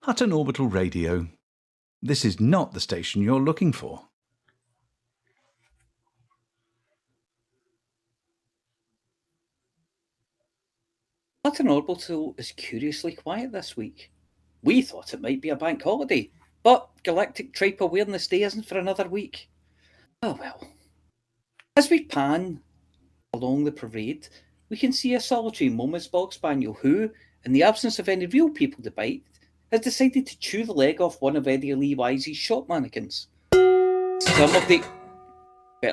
Hutton Orbital Radio. This is not the station you're looking for. Hutton Orbital is curiously quiet this week. We thought it might be a bank holiday, but Galactic Tripe Awareness Day isn't for another week. Oh well. As we pan along the parade, we can see a solitary Momus bog spaniel who, in the absence of any real people to bite, has decided to chew the leg off one of Eddie Lee Wise's shop mannequins. Better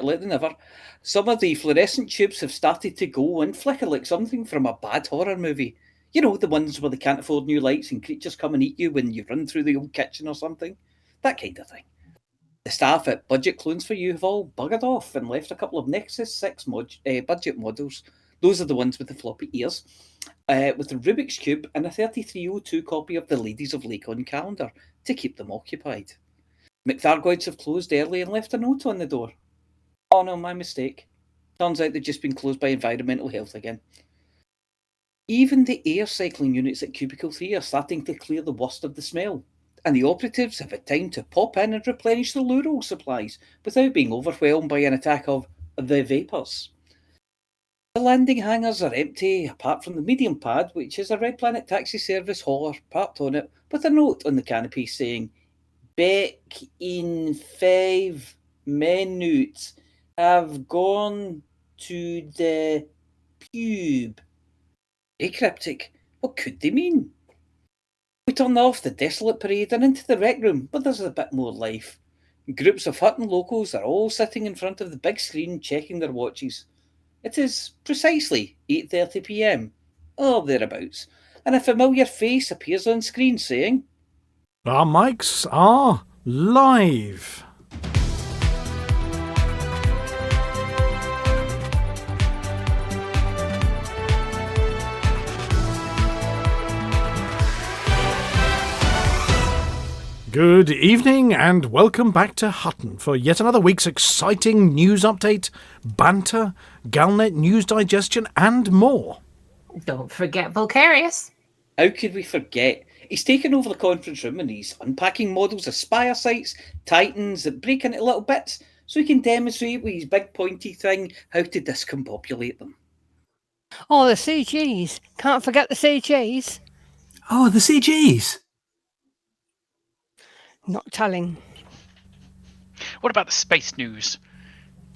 late than never, some of the fluorescent tubes have started to go and flicker like something from a bad horror movie. You know, the ones where they can't afford new lights and creatures come and eat you when you run through the old kitchen or something. That kind of thing. The staff at Budget Clones for You have all buggered off and left a couple of Nexus 6 budget models. Those are the ones with the floppy ears. With the Rubik's Cube and a 3302 copy of the Ladies of Lakon calendar to keep them occupied. Thargoids have closed early and left a note on the door. Oh no, my mistake. Turns out they've just been closed by environmental health again. Even the air cycling units at Cubicle 3 are starting to clear the worst of the smell, and the operatives have had time to pop in and replenish the loo roll supplies without being overwhelmed by an attack of the vapours. The landing hangars are empty, apart from the medium pad, which is a Red Planet taxi service hauler parked on it with a note on the canopy saying, "Back in 5 minutes. Have gone to the pube." Very cryptic. What could they mean? We turn off the desolate parade and into the rec room, but there's a bit more life. Groups of Hutton locals are all sitting in front of the big screen checking their watches. It is precisely 8:30 p.m, or thereabouts, and a familiar face appears on screen saying, "Our mics are live." Good evening and welcome back to Hutton for yet another week's exciting news update, banter, Galnet news digestion and more. Don't forget Vulkarius. How could we forget? He's taken over the conference room and he's unpacking models of Spire sites, Titans that break into little bits so he can demonstrate with his big pointy thing how to discombobulate them. Oh, the CGs. Can't forget the CGs. Oh, the CGs. Not telling. What about the space news?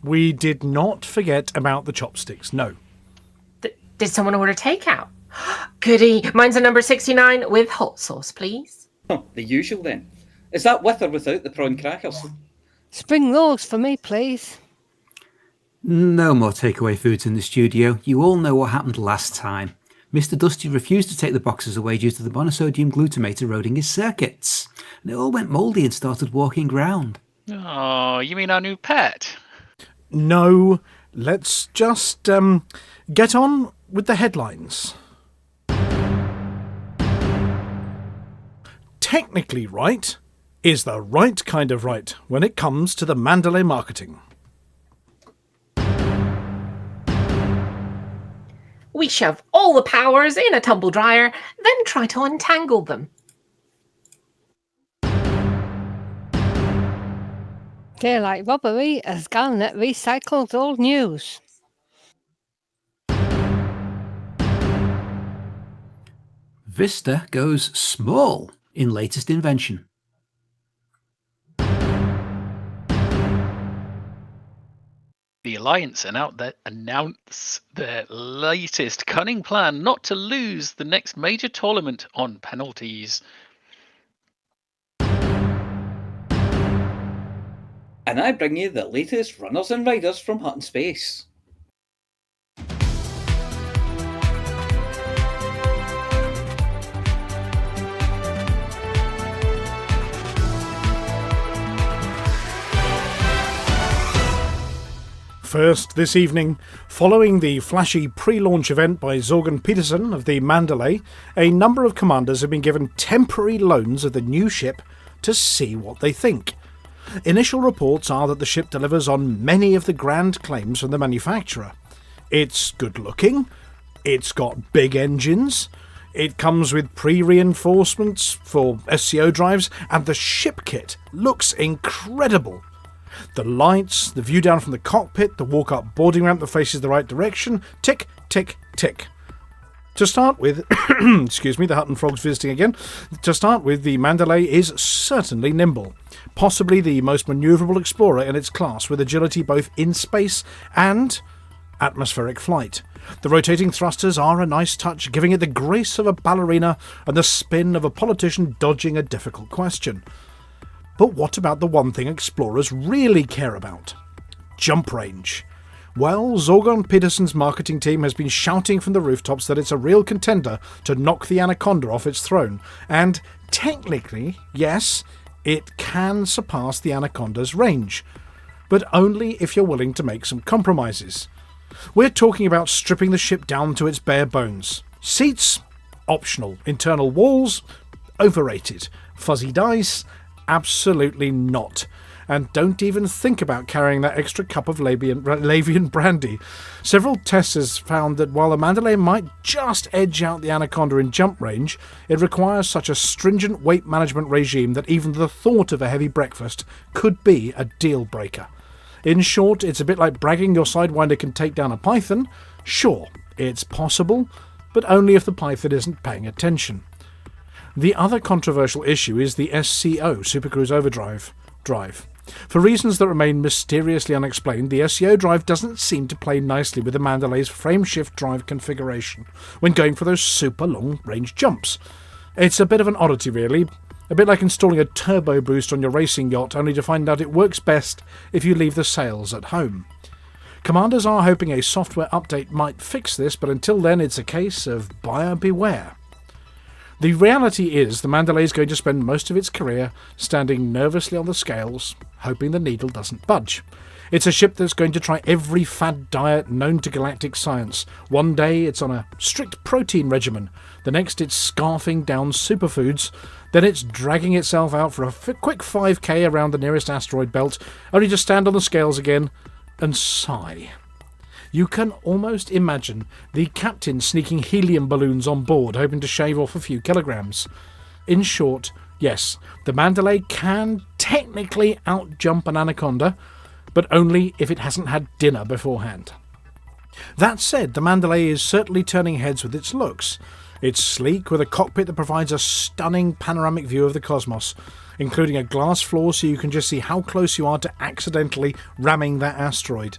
We did not forget about the chopsticks, no. Did someone order takeout? Goody. Mine's a number 69 with hot sauce, please. Oh, the usual then. Is that with or without the prawn crackers? Spring rolls for me, please. No more takeaway foods in the studio. You all know what happened last time. Mr. Dusty refused to take the boxes away due to the monosodium glutamate eroding his circuits. And it all went mouldy and started walking round. Oh, you mean our new pet? No, let's just get on with the headlines. Technically right is the right kind of right when it comes to the Mandalay marketing. We shove all the powers in a tumble dryer, then try to untangle them. Daylight robbery as Galnet recycles old news. Vista goes small in latest invention. The Alliance announce their latest cunning plan not to lose the next major tournament on penalties. And I bring you the latest runners and riders from Hutton Space. First this evening, following the flashy pre-launch event by Zorgan Peterson of the Mandalay, a number of commanders have been given temporary loans of the new ship to see what they think. Initial reports are that the ship delivers on many of the grand claims from the manufacturer. It's good looking, it's got big engines, It comes with pre-reinforcements for SCO drives, and the ship kit looks incredible. The lights, the view down from the cockpit, the walk-up boarding ramp that faces the right direction, tick, tick, tick. To start with, excuse me, the Hutton Frogs visiting again. To start with, the Mandalay is certainly nimble. Possibly the most manoeuvrable explorer in its class, with agility both in space and atmospheric flight. The rotating thrusters are a nice touch, giving it the grace of a ballerina and the spin of a politician dodging a difficult question. But what about the one thing explorers really care about? Jump range. Well, Zorgon Peterson's marketing team has been shouting from the rooftops that it's a real contender to knock the Anaconda off its throne, and technically, yes, it can surpass the Anaconda's range, but only if you're willing to make some compromises. We're talking about stripping the ship down to its bare bones. Seats? Optional. Internal walls? Overrated. Fuzzy dice? Absolutely not. And don't even think about carrying that extra cup of Lavian brandy. Several testers found that while the Mandalay might just edge out the Anaconda in jump range, it requires such a stringent weight management regime that even the thought of a heavy breakfast could be a deal breaker. In short, it's a bit like bragging your Sidewinder can take down a python. Sure, it's possible, but only if the python isn't paying attention. The other controversial issue is the SCO, Supercruise Overdrive drive. For reasons that remain mysteriously unexplained, the SCO drive doesn't seem to play nicely with the Mandalay's frameshift drive configuration when going for those super long-range jumps. It's a bit of an oddity, really. A bit like installing a turbo boost on your racing yacht, only to find out it works best if you leave the sails at home. Commanders are hoping a software update might fix this, but until then it's a case of buyer beware. The reality is the Mandalay is going to spend most of its career standing nervously on the scales, hoping the needle doesn't budge. It's a ship that's going to try every fad diet known to galactic science. One day it's on a strict protein regimen, the next it's scarfing down superfoods, then it's dragging itself out for a quick 5k around the nearest asteroid belt, only to stand on the scales again and sigh. You can almost imagine the captain sneaking helium balloons on board, hoping to shave off a few kilograms. In short, yes, the Mandalay can technically outjump an Anaconda, but only if it hasn't had dinner beforehand. That said, the Mandalay is certainly turning heads with its looks. It's sleek, with a cockpit that provides a stunning panoramic view of the cosmos, including a glass floor so you can just see how close you are to accidentally ramming that asteroid.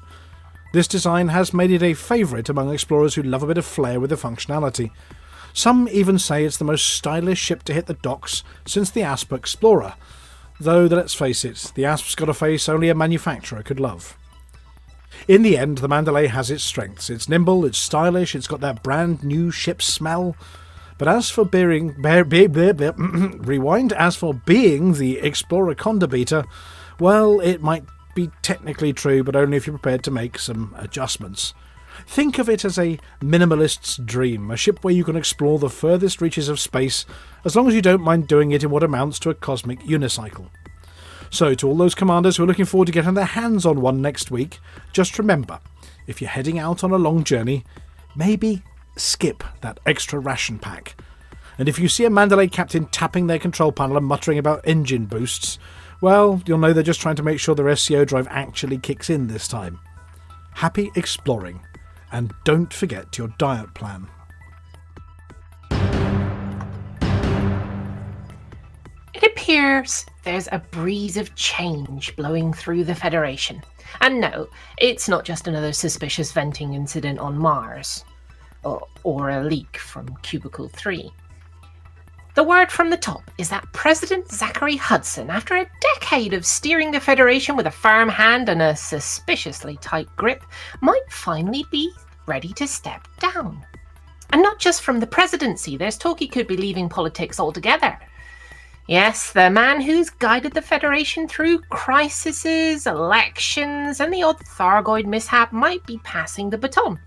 This design has made it a favourite among explorers who love a bit of flair with the functionality. Some even say it's the most stylish ship to hit the docks since the Asp Explorer, though let's face it, the Asp's got a face only a manufacturer could love. In the end, the Mandalay has its strengths. It's nimble, it's stylish, it's got that brand new ship smell. But as for being the Explorer Conda beater, well, it might be technically true, but only if you're prepared to make some adjustments. Think of it as a minimalist's dream, a ship where you can explore the furthest reaches of space, as long as you don't mind doing it in what amounts to a cosmic unicycle. So, to all those commanders who are looking forward to getting their hands on one next week, just remember, if you're heading out on a long journey, maybe skip that extra ration pack. And if you see a Mandalay captain tapping their control panel and muttering about engine boosts, well, you'll know they're just trying to make sure their SCO drive actually kicks in this time. Happy exploring, and don't forget your diet plan. It appears there's a breeze of change blowing through the Federation. And no, it's not just another suspicious venting incident on Mars, or a leak from Cubicle 3. The word from the top is that President Zachary Hudson, after a decade of steering the Federation with a firm hand and a suspiciously tight grip, might finally be ready to step down. And not just from the presidency, there's talk he could be leaving politics altogether. Yes, the man who's guided the Federation through crises, elections, and the odd Thargoid mishap might be passing the baton.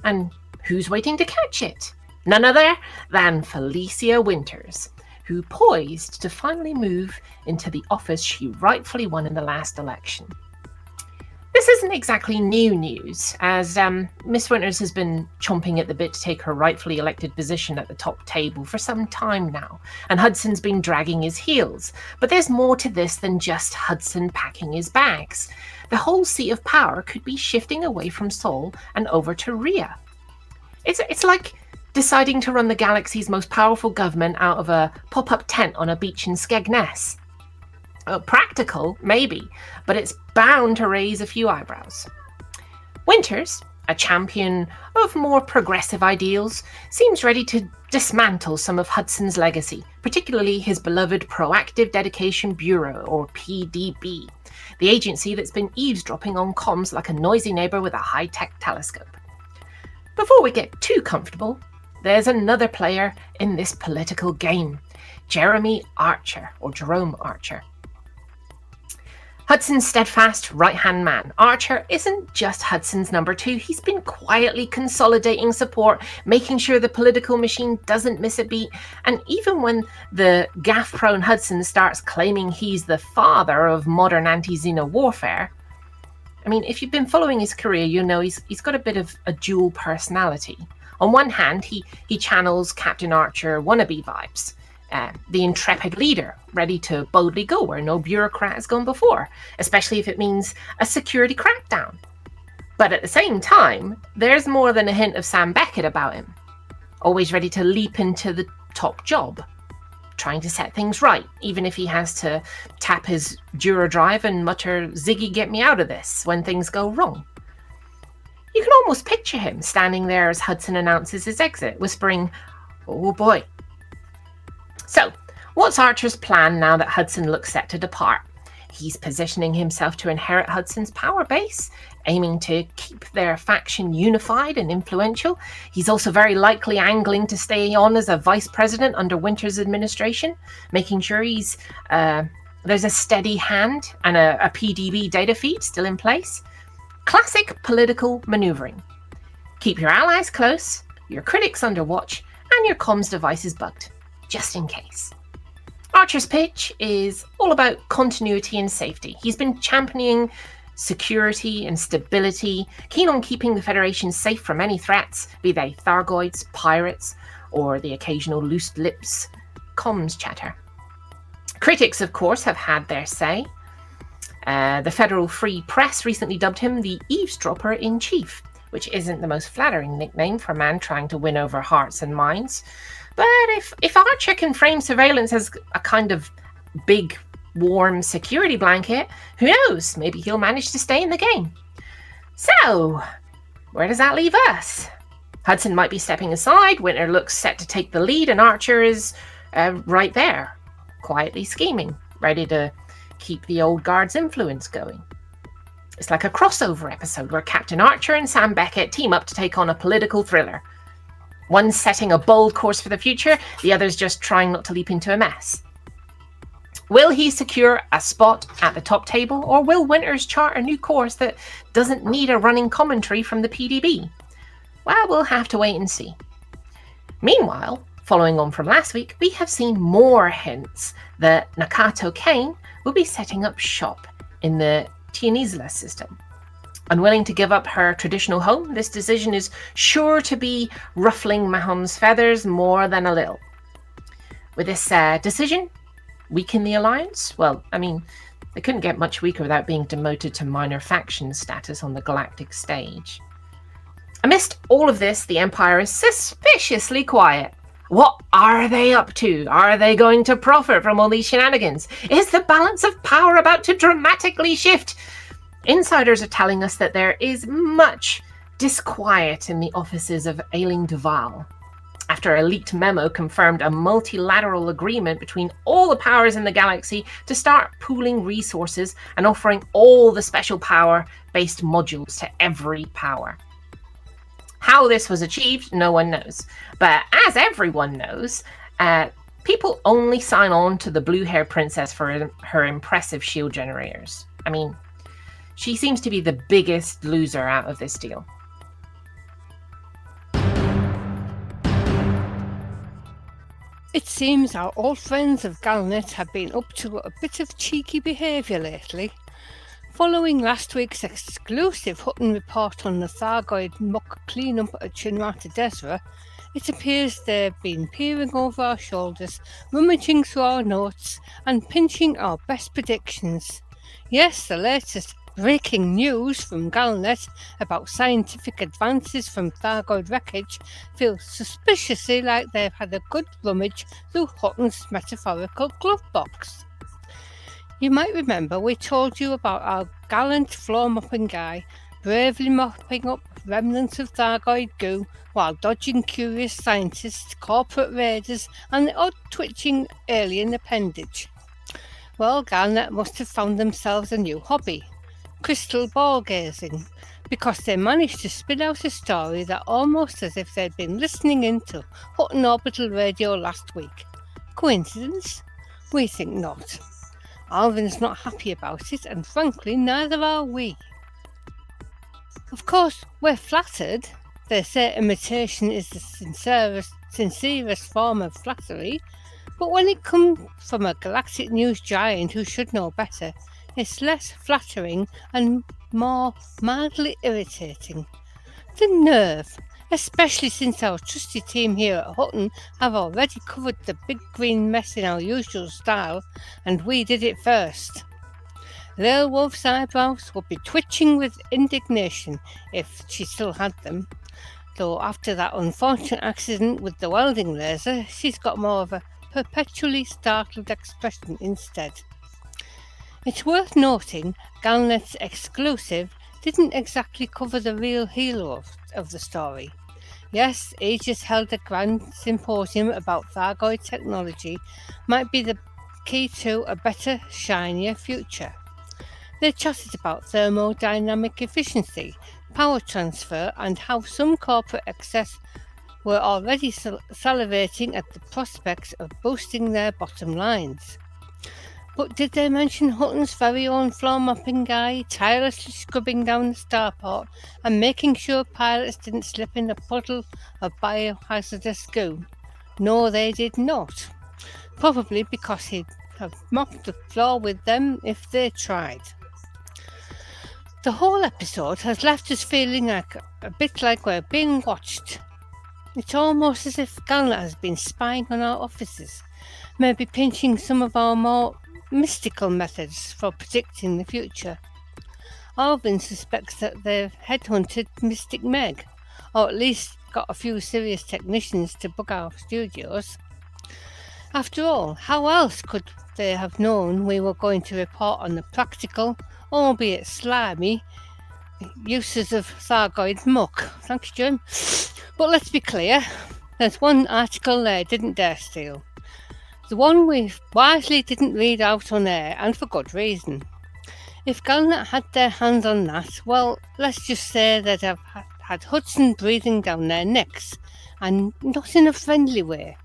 And who's waiting to catch it? None other than Felicia Winters, who poised to finally move into the office she rightfully won in the last election. This isn't exactly new news, as Miss Winters has been chomping at the bit to take her rightfully elected position at the top table for some time now, and Hudson's been dragging his heels. But there's more to this than just Hudson packing his bags. The whole seat of power could be shifting away from Sol and over to Rhea. It's like deciding to run the galaxy's most powerful government out of a pop-up tent on a beach in Skegness. Practical, maybe, but it's bound to raise a few eyebrows. Winters, a champion of more progressive ideals, seems ready to dismantle some of Hudson's legacy, particularly his beloved Proactive Dedication Bureau, or PDB, the agency that's been eavesdropping on comms like a noisy neighbour with a high-tech telescope. Before we get too comfortable, there's another player in this political game, Jerome Archer. Hudson's steadfast right-hand man, Archer isn't just Hudson's number two. He's been quietly consolidating support, making sure the political machine doesn't miss a beat. And even when the gaffe-prone Hudson starts claiming he's the father of modern anti-Xeno warfare, I mean, if you've been following his career, you know he's got a bit of a dual personality. On one hand, he channels Captain Archer wannabe vibes. The intrepid leader, ready to boldly go where no bureaucrat has gone before, especially if it means a security crackdown. But at the same time, there's more than a hint of Sam Beckett about him. Always ready to leap into the top job, trying to set things right, even if he has to tap his Duradrive and mutter, "Ziggy, get me out of this," when things go wrong. You can almost picture him standing there as Hudson announces his exit, whispering, "Oh boy." So, what's Archer's plan now that Hudson looks set to depart? He's positioning himself to inherit Hudson's power base, aiming to keep their faction unified and influential. He's also very likely angling to stay on as a vice president under Winters' administration, making sure there's a steady hand and a PDB data feed still in place. Classic political maneuvering. Keep your allies close, your critics under watch, and your comms devices bugged, just in case. Archer's pitch is all about continuity and safety. He's been championing security and stability, keen on keeping the Federation safe from any threats, be they Thargoids, pirates, or the occasional loose lips comms chatter. Critics, of course, have had their say. The Federal Free Press recently dubbed him the eavesdropper-in-chief, which isn't the most flattering nickname for a man trying to win over hearts and minds. But if Archer can frame surveillance as a kind of big, warm security blanket, who knows? Maybe he'll manage to stay in the game. So, where does that leave us? Hudson might be stepping aside, Winter looks set to take the lead, and Archer is right there, quietly scheming, ready to keep the old guard's influence going. It's like a crossover episode where Captain Archer and Sam Beckett team up to take on a political thriller. One's setting a bold course for the future, the other's just trying not to leap into a mess. Will he secure a spot at the top table, or will Winters chart a new course that doesn't need a running commentary from the PDB? Well, we'll have to wait and see. Meanwhile, following on from last week, we have seen more hints that Nakato Kane will be setting up shop in the Tianizla system. Unwilling to give up her traditional home, this decision is sure to be ruffling Mahon's feathers more than a little. With this decision, weaken the alliance? Well, I mean, they couldn't get much weaker without being demoted to minor faction status on the galactic stage. Amidst all of this, the Empire is suspiciously quiet. What are they up to? Are they going to profit from all these shenanigans? Is the balance of power about to dramatically shift? Insiders are telling us that there is much disquiet in the offices of Ailing Duval, after a leaked memo confirmed a multilateral agreement between all the powers in the galaxy to start pooling resources and offering all the special power-based modules to every power. How this was achieved, no one knows. But as everyone knows, people only sign on to the blue-haired princess for her impressive shield generators. I mean, she seems to be the biggest loser out of this deal. It seems our old friends of Galnet have been up to a bit of cheeky behaviour lately. Following last week's exclusive Hutton report on the Thargoid muck clean-up at Chinrata Desra, it appears they've been peering over our shoulders, rummaging through our notes and pinching our best predictions. Yes, the latest breaking news from Galnet about scientific advances from Thargoid wreckage feels suspiciously like they've had a good rummage through Hutton's metaphorical glove box. You might remember we told you about our gallant floor-mopping guy bravely mopping up remnants of Thargoid goo while dodging curious scientists, corporate raiders and the odd twitching alien appendage. Well, Galnet must have found themselves a new hobby, crystal ball gazing, because they managed to spin out a story that almost as if they'd been listening into Hutton Orbital Radio last week. Coincidence? We think not. Alvin's not happy about it, and frankly, neither are we. Of course, we're flattered. They say imitation is the sincerest form of flattery, but when it comes from a galactic news giant who should know better, it's less flattering and more mildly irritating. The nerve, especially since our trusty team here at Hutton have already covered the big green mess in our usual style, and we did it first. Lilwolf's eyebrows would be twitching with indignation if she still had them, though after that unfortunate accident with the welding laser, she's got more of a perpetually startled expression instead. It's worth noting Galnet's exclusive didn't exactly cover the real hero of the story. Yes, Aegis held a grand symposium about Thargoid technology might be the key to a better, shinier future. They chatted about thermodynamic efficiency, power transfer and how some corporate excess were already salivating at the prospects of boosting their bottom lines. But did they mention Hutton's very own floor-mopping guy tirelessly scrubbing down the starport and making sure pilots didn't slip in a puddle of biohazardous goo? No, they did not. Probably because he'd have mopped the floor with them if they tried. The whole episode has left us feeling a bit like we're being watched. It's almost as if Galnet has been spying on our offices, maybe pinching some of our more mystical methods for predicting the future. Alvin suspects that they've headhunted Mystic Meg, or at least got a few serious technicians to book our studios. After all, how else could they have known we were going to report on the practical, albeit slimy, uses of Thargoid muck? Thanks, Jim. But let's be clear, there's one article they didn't dare steal. The one we wisely didn't read out on air, and for good reason. If Galnet had their hands on that, well, let's just say they'd have had Hudson breathing down their necks, and not in a friendly way.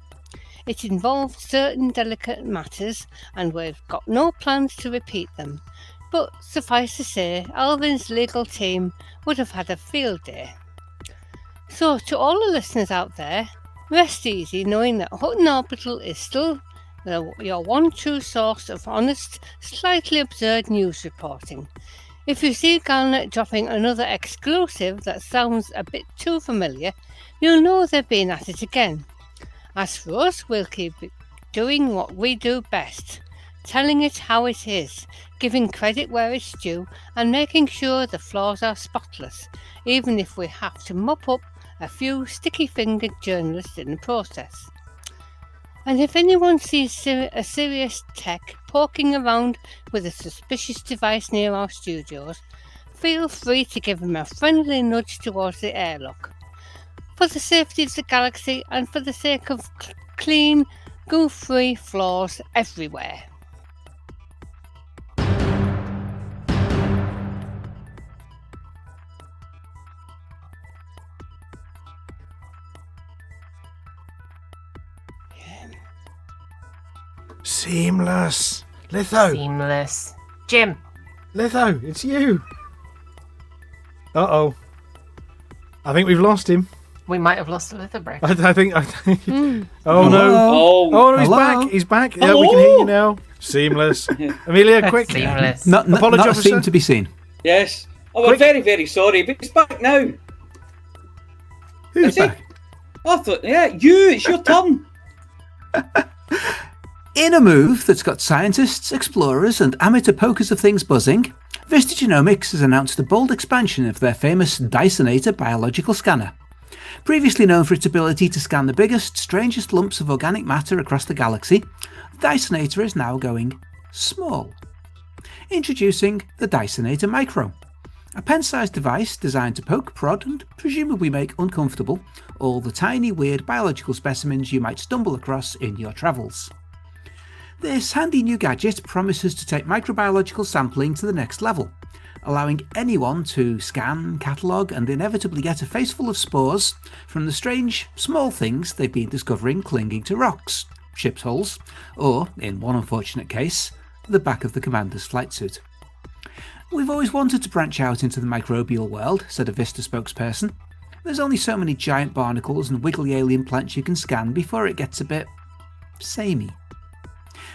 It involved certain delicate matters, and we've got no plans to repeat them. But suffice to say, Alvin's legal team would have had a field day. So to all the listeners out there, rest easy knowing that Hutton Orbital is still your one true source of honest, slightly absurd news reporting. If you see Galnet dropping another exclusive that sounds a bit too familiar, you'll know they've been at it again. As for us, we'll keep doing what we do best, telling it how it is, giving credit where it's due, and making sure the floors are spotless, even if we have to mop up a few sticky-fingered journalists in the process. And if anyone sees a serious tech poking around with a suspicious device near our studios, feel free to give them a friendly nudge towards the airlock. For the safety of the galaxy and for the sake of clean, goo-free floors everywhere. Seamless. Litho. Seamless. Jim. Litho, it's you. Uh-oh. I think we've lost him. We might have lost a little break. I think. Oh, Hello? no. Oh, Oh, no, he's Hello? back. He's back. Yeah, we can hear you now. Seamless. Amelia, quick. Seamless. Not Apology, a officer? seam to be seen. Yes. Oh, we're Quick. very, very sorry, but it's back now. Who's Is it? back? I thought, yeah, you, it's your turn. In a move that's got scientists, explorers, and amateur pokers of things buzzing, Vista Genomics has announced a bold expansion of their famous Dysonator biological scanner. Previously known for its ability to scan the biggest, strangest lumps of organic matter across the galaxy, the Dysonator is now going small. Introducing the Dysonator Micro, a pen-sized device designed to poke, prod, and presumably make uncomfortable all the tiny, weird biological specimens you might stumble across in your travels. This handy new gadget promises to take microbiological sampling to the next level, allowing anyone to scan, catalogue, and inevitably get a faceful of spores from the strange, small things they've been discovering clinging to rocks, ship's hulls, or, in one unfortunate case, the back of the commander's flight suit. We've always wanted to branch out into the microbial world, said a Vista spokesperson. There's only so many giant barnacles and wiggly alien plants you can scan before it gets a bit samey.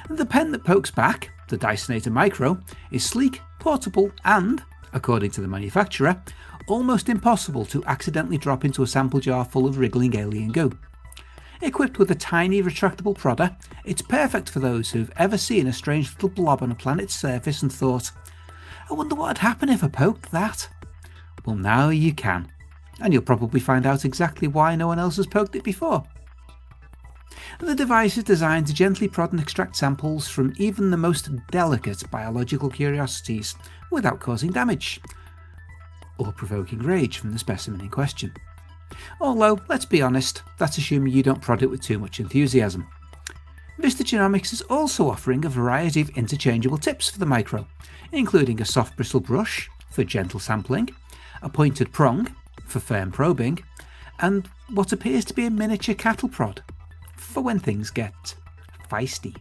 The pen that pokes back, the Dysonator Micro, is sleek, portable and, according to the manufacturer, almost impossible to accidentally drop into a sample jar full of wriggling alien goo. Equipped with a tiny retractable prodder, it's perfect for those who've ever seen a strange little blob on a planet's surface and thought, I wonder what'd happen if I poked that. Well, now you can, and you'll probably find out exactly why no one else has poked it before. The device is designed to gently prod and extract samples from even the most delicate biological curiosities without causing damage or provoking rage from the specimen in question. Although, let's be honest, that's assuming you don't prod it with too much enthusiasm. Vista Genomics is also offering a variety of interchangeable tips for the micro, including a soft bristle brush for gentle sampling, a pointed prong for firm probing, and what appears to be a miniature cattle prod for when things get feisty.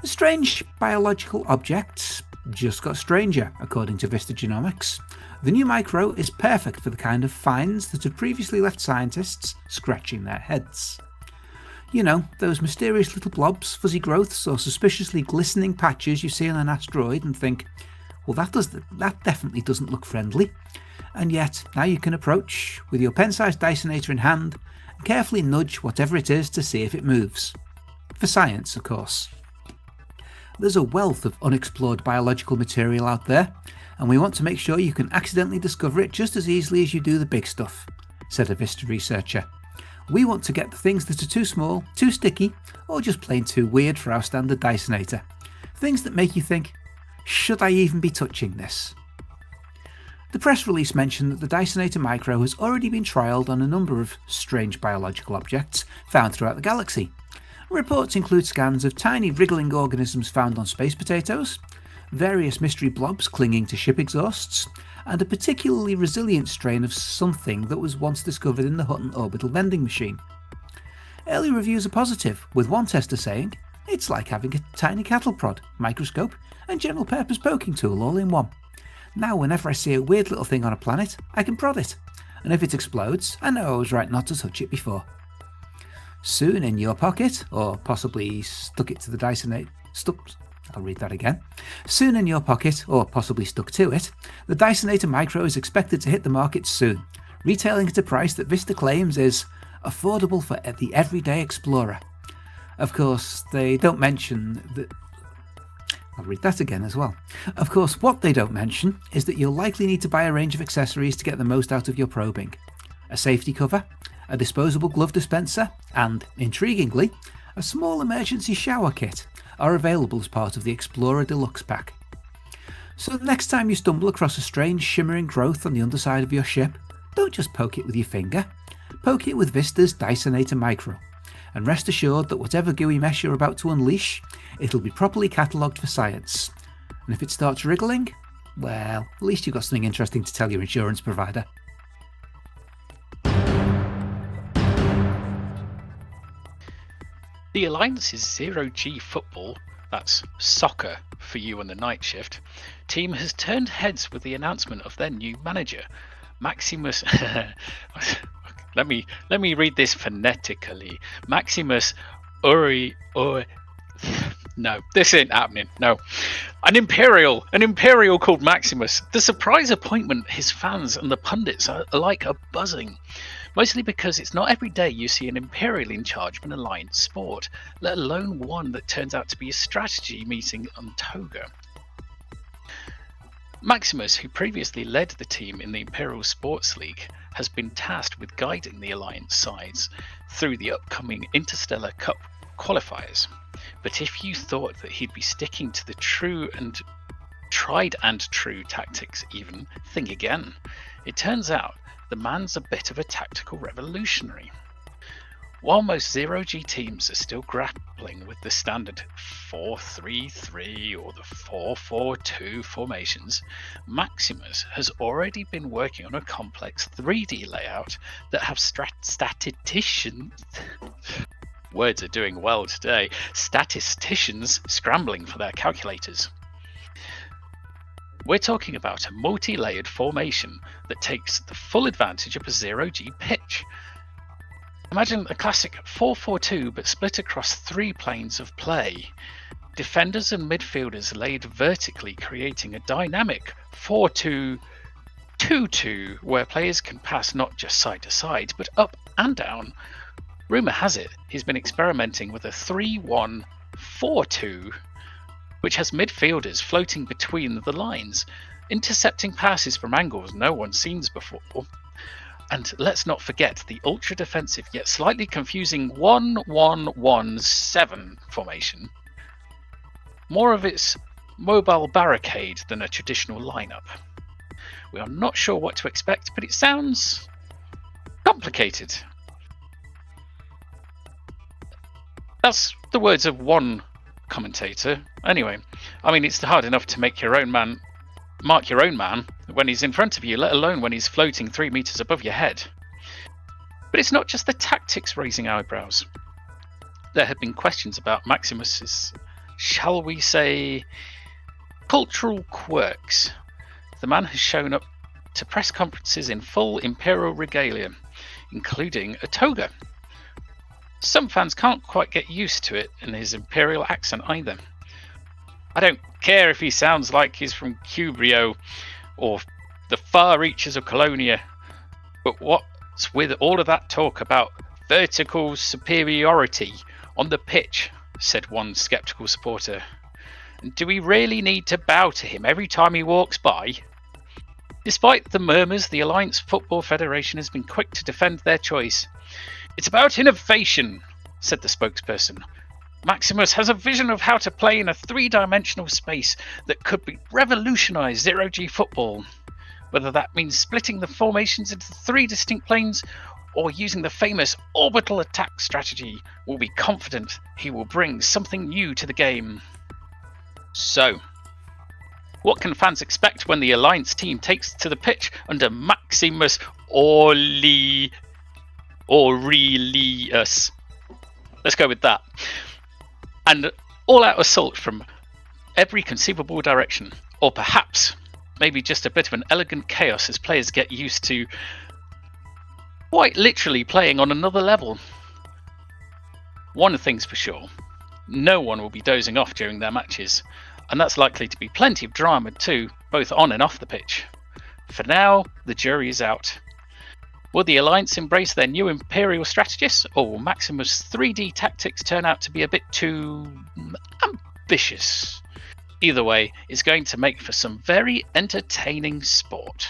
Strange biological objects just got stranger, according to Vista Genomics. The new micro is perfect for the kind of finds that have previously left scientists scratching their heads. You know, those mysterious little blobs, fuzzy growths, or suspiciously glistening patches you see on an asteroid and think, well, that definitely doesn't look friendly. And yet, now you can approach with your pen-sized Dysonator in hand and carefully nudge whatever it is to see if it moves. For science, of course. There's a wealth of unexplored biological material out there, and we want to make sure you can accidentally discover it just as easily as you do the big stuff, said a Vista researcher. We want to get the things that are too small, too sticky, or just plain too weird for our standard Dysonator. Things that make you think, should I even be touching this? The press release mentioned that the Dysonator Micro has already been trialled on a number of strange biological objects found throughout the galaxy. Reports include scans of tiny wriggling organisms found on space potatoes, various mystery blobs clinging to ship exhausts, and a particularly resilient strain of something that was once discovered in the Hutton Orbital vending machine. Early reviews are positive, with one tester saying, it's like having a tiny cattle prod, microscope, and general purpose poking tool all in one. Now whenever I see a weird little thing on a planet, I can prod it, and if it explodes, I know I was right not to touch it before. Soon in your pocket, or possibly stuck it to the Dysonator, I'll read that again. Soon in your pocket, or possibly stuck to it, the Dysonator Micro is expected to hit the market soon, retailing at a price that Vista claims is affordable for the everyday explorer. Of course, they don't mention that... I'll read that again as well. Of course, what they don't mention is that you'll likely need to buy a range of accessories to get the most out of your probing. A safety cover, a disposable glove dispenser, and, intriguingly, a small emergency shower kit are available as part of the Explorer Deluxe pack. So the next time you stumble across a strange shimmering growth on the underside of your ship, don't just poke it with your finger, poke it with Vista's Dysonator Micro, and rest assured that whatever gooey mess you're about to unleash, it'll be properly catalogued for science. And if it starts wriggling, well, at least you've got something interesting to tell your insurance provider. The Alliance's Zero-G football, that's soccer for you on the night shift, team has turned heads with the announcement of their new manager, Maximus... let me read this phonetically. Maximus No, this ain't happening. No. An Imperial called Maximus. The surprise appointment his fans and the pundits alike are buzzing. Mostly because it's not every day you see an Imperial in charge of an alliance sport, let alone one that turns out to be a strategy meeting on Toga. Maximus, who previously led the team in the Imperial Sports League, has been tasked with guiding the alliance sides through the upcoming Interstellar Cup qualifiers. But if you thought that he'd be sticking to the tried and true tactics even, think again. It turns out the man's a bit of a tactical revolutionary. While most zero-G teams are still grappling with the standard 4-3-3 or the 4-4-2 formations, Maximus has already been working on a complex 3D layout that have statisticians... Words are doing well today. Statisticians scrambling for their calculators. We're talking about a multi-layered formation that takes the full advantage of a zero-G pitch. Imagine a classic 4-4-2 but split across 3 planes of play. Defenders and midfielders laid vertically, creating a dynamic 4-2-2-2 where players can pass not just side to side but up and down. Rumour has it he's been experimenting with a 3-1-4-2, which has midfielders floating between the lines, intercepting passes from angles no one's seen before. And let's not forget the ultra-defensive yet slightly confusing 1-1-1-7 formation. More of its mobile barricade than a traditional lineup. We are not sure what to expect, but it sounds complicated. That's the words of one commentator. Anyway, I mean, it's hard enough to mark your own man when he's in front of you, let alone when he's floating 3 meters above your head. But it's not just the tactics raising eyebrows. There have been questions about Maximus's, shall we say, cultural quirks. The man has shown up to press conferences in full Imperial regalia, including a toga. Some fans can't quite get used to it in his Imperial accent either. I don't care if he sounds like he's from Cubrio or the far reaches of Colonia, but what's with all of that talk about vertical superiority on the pitch, said one sceptical supporter. And do we really need to bow to him every time he walks by? Despite the murmurs, the Alliance Football Federation has been quick to defend their choice. It's about innovation, said the spokesperson. Maximus has a vision of how to play in a 3-dimensional space that could revolutionize zero-G football. Whether that means splitting the formations into 3 distinct planes or using the famous orbital attack strategy, we'll be confident he will bring something new to the game. So, what can fans expect when the Alliance team takes to the pitch under Maximus Aurelius? Let's go with that. And all-out assault from every conceivable direction, or perhaps maybe just a bit of an elegant chaos as players get used to quite literally playing on another level. One thing's for sure, no one will be dozing off during their matches, and that's likely to be plenty of drama too, both on and off the pitch. For now, the jury is out. Will the Alliance embrace their new Imperial strategists, or will Maximus' 3D tactics turn out to be a bit too ambitious? Either way, it's going to make for some very entertaining sport.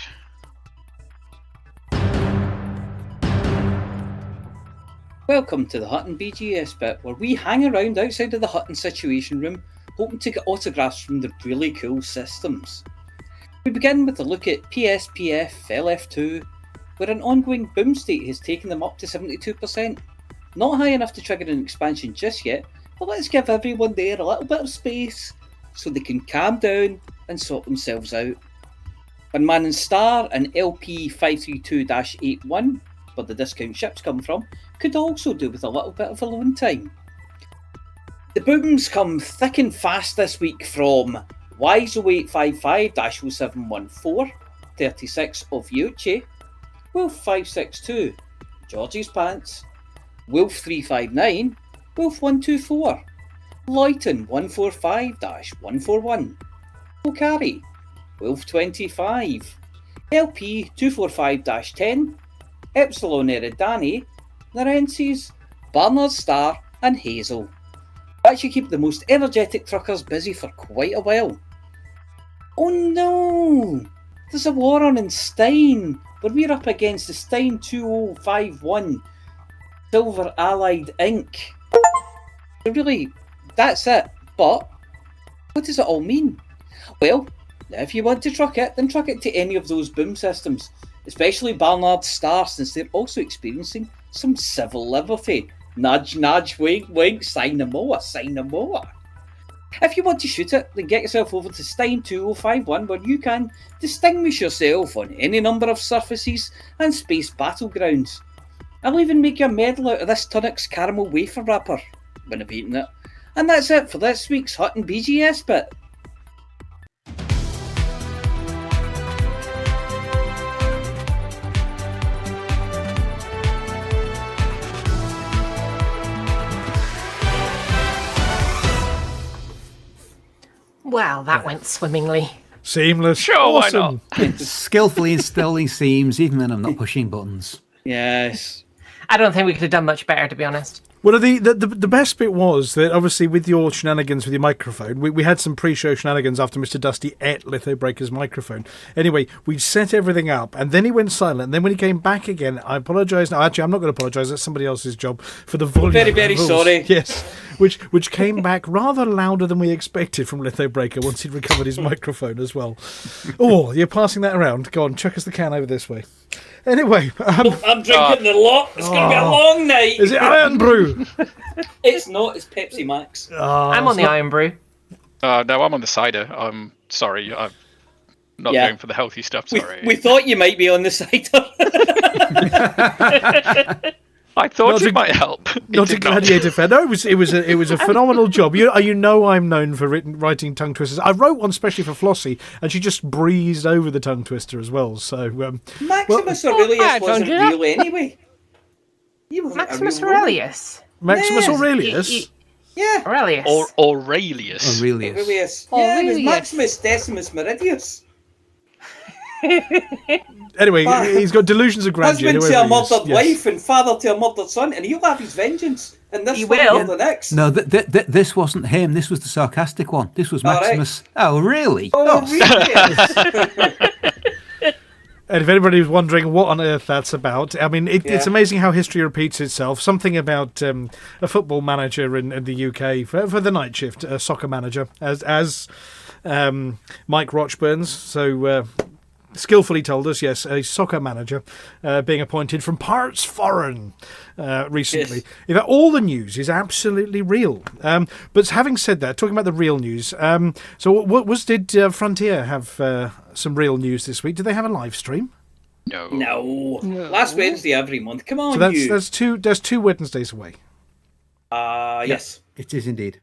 Welcome to the Hutton BGS bit, where we hang around outside of the Hutton Situation Room, hoping to get autographs from the really cool systems. We begin with a look at PSPF LF2, where an ongoing boom state has taken them up to 72%. Not high enough to trigger an expansion just yet, but let's give everyone there a little bit of space so they can calm down and sort themselves out. When Man and Star and LP532-81, where the discount ships come from, could also do with a little bit of alone time. The booms come thick and fast this week from Wise0855-0714, 36 of Yuchi, Wolf562, George's Pants, Wolf359, Wolf124, Luyton 145-141, Vulkari, Wolf 25, LP 245-10, Epsilon Eridani, Narenses, Barnard Star, and Hazel. That should keep the most energetic truckers busy for quite a while. Oh no! There's a war on in Stein, where we're up against the Stein 2051 Silver Allied Inc. So really, that's it. But what does it all mean? Well, if you want to truck it, then truck it to any of those boom systems, especially Barnard Star, since they're also experiencing some civil liberty. Nudge, nudge, wink, wink, sign a moa, sign a moa. If you want to shoot it, then get yourself over to Stein 2051, where you can distinguish yourself on any number of surfaces and space battlegrounds. I'll even make you a medal out of this Tunnix caramel wafer wrapper when I've eaten it. And that's it for this week's Hutton BGS bit. Well, that went swimmingly. Seamless. Sure, Awesome. why not? Skillfully installing seams, even when I'm not pushing buttons. Yes. I don't think we could have done much better, to be honest. Well, the best bit was that obviously with your shenanigans with your microphone, we had some pre-show shenanigans after Mr. Dusty ate Litho Breaker's microphone. Anyway, we set everything up, and then he went silent. And then when he came back again, I apologise. No, actually, I'm not going to apologise. That's somebody else's job for the volume. Very, very levels. sorry. Yes, which came back rather louder than we expected from Litho Breaker once he'd recovered his microphone as well. Oh, you're passing that around. Go on, chuck us the can over this way. Anyway, I'm drinking the lot. It's going to be a long night. is it Iron Brew? It's not. It's Pepsi Max. I'm on the Iron Brew. No, I'm on the cider. I'm sorry. I'm not Yeah. going for the healthy stuff. Sorry. We thought you might be on the cider. I thought Not it a- might help. It Not a did gladiator fan. No, it was a phenomenal job. You know I'm known for writing tongue twisters. I wrote one specially for Flossy, and she just breezed over the tongue twister as well. So Maximus I Aurelius don't wasn't do that. real anyway. He wasn't Maximus a real Roman. Aurelius. Maximus Yes. Aurelius. Yeah. Aurelius. Or Aurelius. Aurelius. Aurelius. Yeah, it was Aurelius. Maximus Decimus Meridius. Anyway, he's got delusions of grandeur. Husband to whoever a he is. murdered Yes. wife and father to a murdered son, and he'll have his vengeance. And this He one will. or the next. No, this wasn't him. This was the sarcastic one. This was All right. Maximus. Oh, really? Aurelius. And if anybody was wondering what on earth that's about, I mean, it's Yeah. amazing how history repeats itself. Something about a football manager in the UK for the night shift, a soccer manager, as Mike Rochburns so skillfully told us, yes, a soccer manager being appointed from parts foreign recently. Yes. In fact, all the news is absolutely real. But having said that, talking about the real news, so did Frontier have some real news this week? Did they have a live stream? No. No. No. Last Wednesday every month. Come on, So you. that's two Wednesdays away. Yes. It is indeed.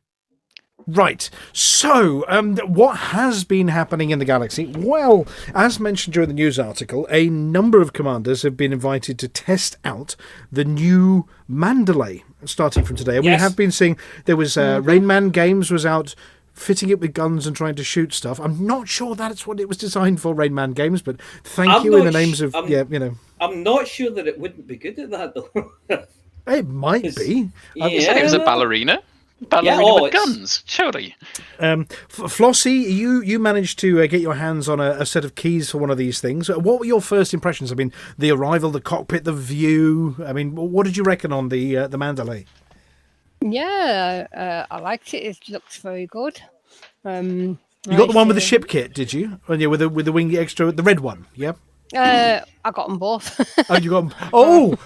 Right. So, what has been happening in the galaxy? Well, as mentioned during the news article, a number of commanders have been invited to test out the new Mandalay, starting from today. And we Yes. have been seeing, there was Rain Man Games was out fitting it with guns and trying to shoot stuff. I'm not sure that's what it was designed for, Rain Man Games, but thank I'm you in the not names of, I'm- I'm not sure that it wouldn't be good at that, though. it might be. You said it was a Yeah. ballerina. Ballerina oh, with it's- guns, surely. Flossie, you managed to get your hands on a set of keys for one of these things. What were your first impressions? I mean, the arrival, the cockpit, the view. I mean, what did you reckon on the Mandalay? Yeah, I liked it. It looks very good. You got the one with the ship kit, did you? Oh, yeah, with the wing extra, the red one. Yeah. I got them both. Oh, you got. Oh,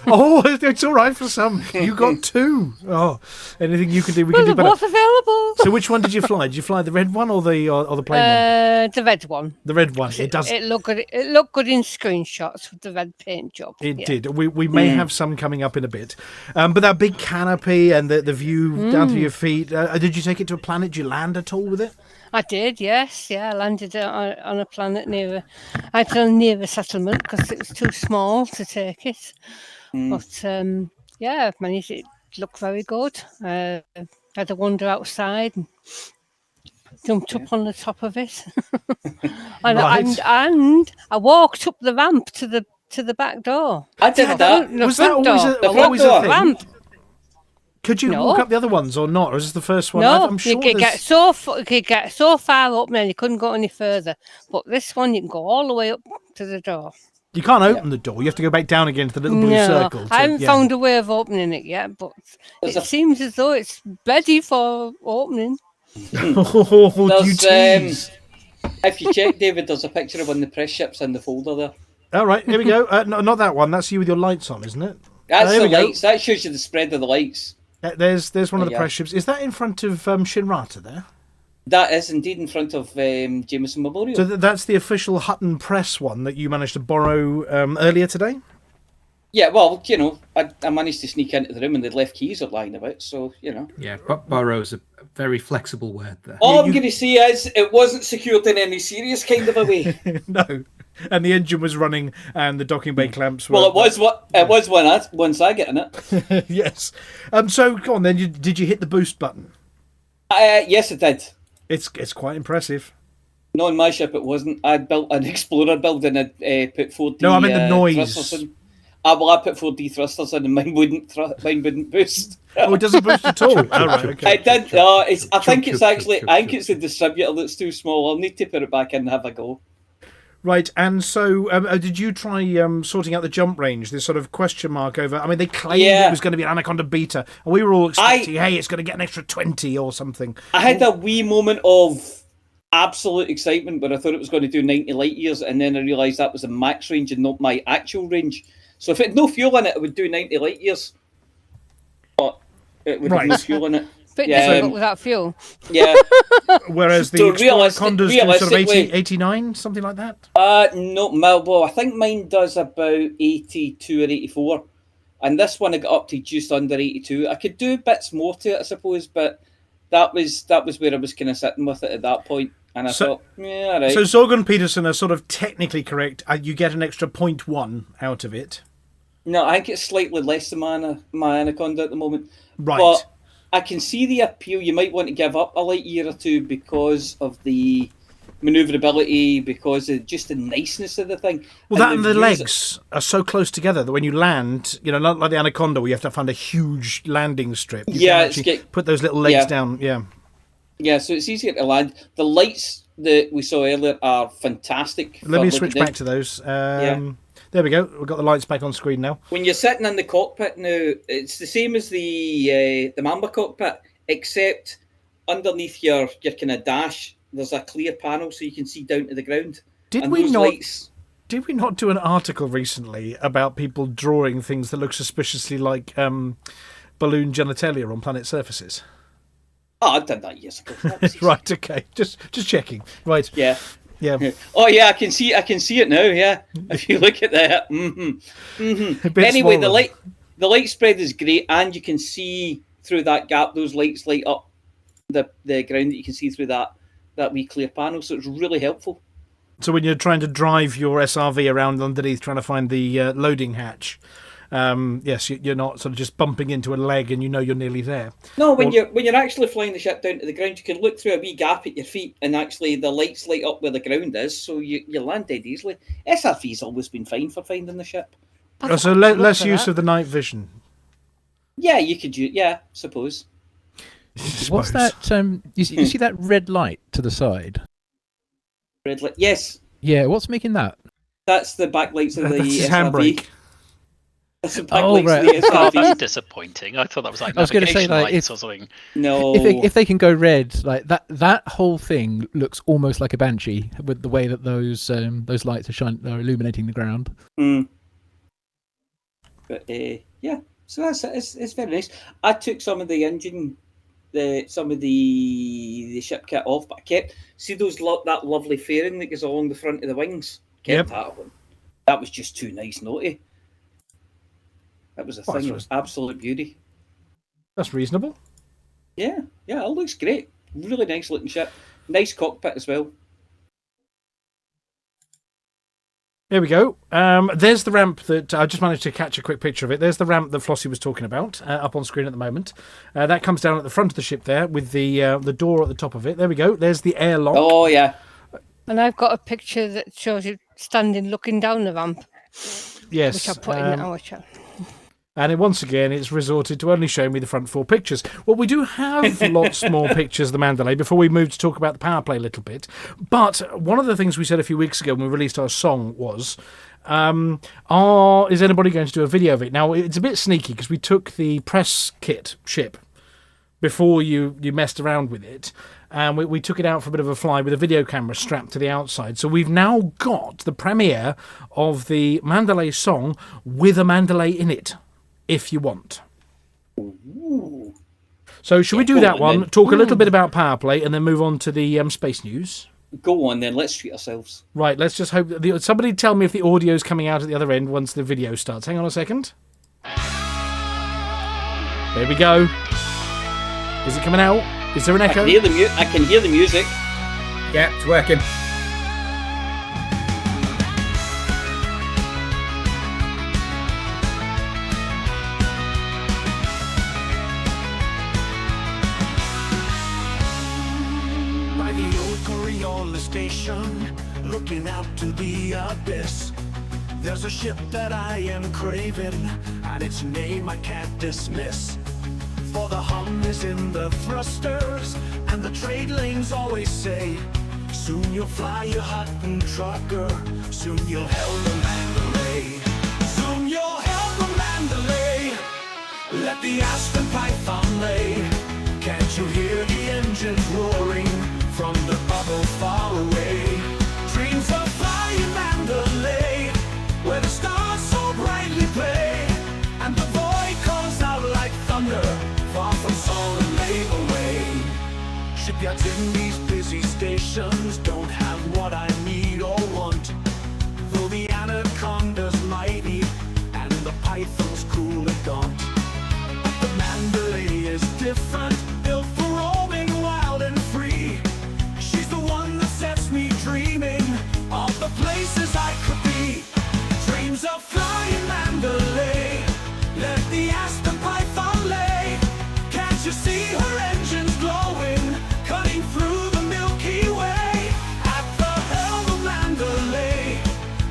it's all right for some. You got two. Oh, anything you can do, we Well, can do they're better. both available. So, which one did you fly? Did you fly the red one or the plain one? The red one. The red one. It does. It looked good. It looked good in screenshots with the red paint job. It yeah. did. We may have some coming up in a bit. But that big canopy and the view down to your feet, did you take it to a planet? Did you land at all with it? I did, yes. Yeah, I landed on a planet near a settlement because it was too small to take it. But yeah, I've managed it. Looked very good. had to wander outside and jumped up on the top of it. and I walked up the ramp to the back door. I did that. Was that always a thing? Ramp. Could you walk up the other ones or not? Or is this the first one? No, I'm sure you could get so far up and then you couldn't go any further. But this one, you can go all the way up to the door. You can't open the door. You have to go back down again to the little blue circle. I haven't found a way of opening it yet, but it seems as though it's ready for opening. If you check, David, there's a picture of one of the press ships in the folder there. All right, here we go. No, not that one. That's you with your lights on, isn't it? That's the lights. That shows you the spread of the lights. There's one of the press ships. Is that in front of Shinrata there? That is indeed in front of Jameson Memorial. So that's the official Hutton Press one that you managed to borrow earlier today? Yeah, well, I managed to sneak into the room and they'd left keys lying about, so, Yeah, borrow's a very flexible word there. All I'm going to say is it wasn't secured in any serious kind of a way. No. And the engine was running and the docking bay clamps were... Well, it was once I get in it. Yes. So, go on then. Did you hit the boost button? Yes, it did. It's quite impressive. No, on my ship it wasn't. I built an Explorer building and put 4D No, I mean the noise. thrusters in. I put 4D thrusters in and mine wouldn't boost. Oh, it doesn't boost at all? Oh, right, okay. I did. I think it's the distributor that's too small. I'll need to put it back in and have a go. Right, and so did you try sorting out the jump range, this sort of question mark over... I mean, they claimed it was going to be an Anaconda Beta, and we were all expecting, hey, it's going to get an extra 20 or something. I had a wee moment of absolute excitement, but I thought it was going to do 90 light years, and then I realised that was the max range and not my actual range. So if it had no fuel in it, it would do 90 light years. But it would have no fuel in it. Bit difficult without fuel. Yeah. Whereas the Anacondas do sort of 80, 89, something like that? No, well, I think mine does about 82 or 84. And this one I got up to just under 82. I could do bits more to it, I suppose, but that was where I was kind of sitting with it at that point. And I thought, yeah, all right. So Zorg Peterson are sort of technically correct. You get an extra 0.1 out of it. No, I think it's slightly less than my Anaconda at the moment. Right. But I can see the appeal. You might want to give up a light year or two because of the manoeuvrability, because of just the niceness of the thing. Well, and the legs are so close together that when you land, not like the Anaconda where you have to find a huge landing strip. You can put those little legs down. Yeah. Yeah, so it's easier to land. The lights that we saw earlier are fantastic. Let me switch back to those. There we go. We've got the lights back on screen now. When you're sitting in the cockpit now, it's the same as the Mamba cockpit, except underneath your kind of dash, there's a clear panel so you can see down to the ground. Did we not do an article recently about people drawing things that look suspiciously like balloon genitalia on planet surfaces? Oh, I did that years ago. Right, okay. Just checking. Right. Yeah. Yeah. Oh yeah, I can see it now. Yeah, if you look at that. Anyway, smaller. the light spread is great, and you can see through that gap. Those lights light up the ground that you can see through that wee clear panel. So it's really helpful. So when you're trying to drive your SRV around underneath, trying to find the loading hatch, yes, you're not sort of just bumping into a leg and you're nearly there. No, when you're actually flying the ship down to the ground, you can look through a wee gap at your feet, and actually the lights light up where the ground is, so you land dead easily. SRV's always been fine for finding the ship. So less use of the night vision. Yeah, you could use. Yeah, suppose. What's that? You see that red light to the side? Red light. Yes. Yeah. What's making that? That's the backlights of the SRV. Handbrake. Right. That's disappointing. I thought that was like navigation lights or something. No. If they can go red, like that whole thing looks almost like a banshee with the way that those lights are illuminating the ground. But yeah, so it's very nice. I took some of the engine, some of the ship kit off, but I kept that lovely fairing that goes along the front of the wings. Kept that one. That was just too nice, naughty. That was a thing. It was absolute beauty. That's reasonable. Yeah, it looks great. Really nice looking ship. Nice cockpit as well. There we go. There's the ramp that I just managed to catch a quick picture of it. There's the ramp that Flossy was talking about up on screen at the moment. That comes down at the front of the ship there with the door at the top of it. There we go. There's the airlock. Oh, yeah. And I've got a picture that shows you standing looking down the ramp. Yes. Which I put in our chat. And once again, it's resorted to only showing me the front 4 pictures. Well, we do have lots more pictures of the Mandalay before we move to talk about the power play a little bit. But one of the things we said a few weeks ago when we released our song was, is anybody going to do a video of it? Now, it's a bit sneaky because we took the press kit ship before you messed around with it. And we took it out for a bit of a fly with a video camera strapped to the outside. So we've now got the premiere of the Mandalay song with a Mandalay in it, if you want. Ooh. So should we do that one, then talk a little bit about power play, and then move on to the space news? Go on then, let's treat ourselves. Right, let's just hope that somebody tell me if the audio's coming out at the other end once the video starts. Hang on a second. There we go. Is it coming out? Is there an echo? I can hear the music. Yeah, it's working. By the old Coriolis station, looking out to the abyss, there's a ship that I am craving, and its name I can't dismiss. For the hum is in the thrusters, and the trade lanes always say, soon you'll fly your Hutton trucker, soon you'll hail the Mandalay. Soon you'll hail the Mandalay, let the Aspen Python lay. Can't you hear the engines roaring from the bubble far away? Dreams of flying Mandalay, where the stars so brightly play, and the void calls out like thunder, far from Sol and Labor Way. Shipyards in these busy stations don't have what I need or want, though the Anaconda's mighty and the Python's cool and gaunt. But the Mandalay is different, built for roaming wild and free. She's the one that sets me dreaming of the places I could be. Dreams of flying Mandalay, let the Aspen Python lay. Can't you see her engines glowing, cutting through the Milky Way? At the helm of Mandalay,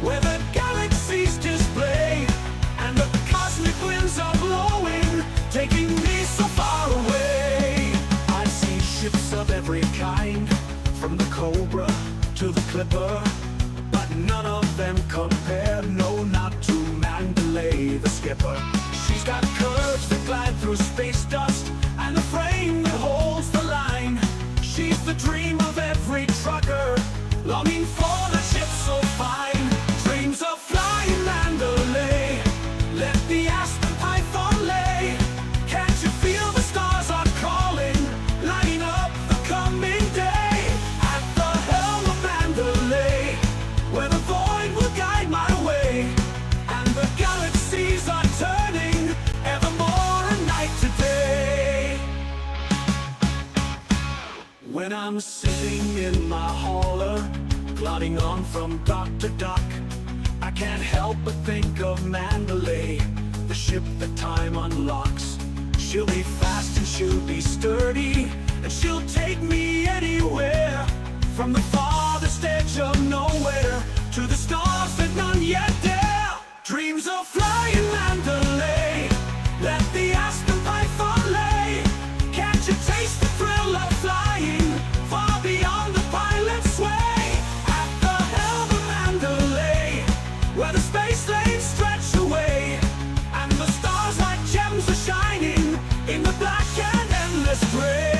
where the galaxies display, and the cosmic winds are blowing, taking me so far away. I see ships of every kind, from the Cobra to the Clipper, but none of them compare, no, not to Mandalay, the skipper. She's got curves that glide through space dust, and a frame that holds the line. She's the dream of every trucker, longing for the ship so fine. Dreams of flying Mandalay, let the Aspen Python lay. Can't you feel the stars are calling, lighting up the coming day? At the helm of Mandalay, where the void will guide my way, and the galaxies are turning evermore and night to day. When I'm sitting in my hauler, plodding on from dock to dock, I can't help but think of Mandalay, the ship that time unlocks. She'll be fast and she'll be sturdy, and she'll take me anywhere, from the farthest edge of nowhere to the stars that none yet dare. Dreams of flying Mandalay, let the Aspen Python lay. Can't you taste the thrill of flying, far beyond the pilot's sway? At the helm of Mandalay, where the space lanes stretch away, and the stars like gems are shining in the black and endless gray.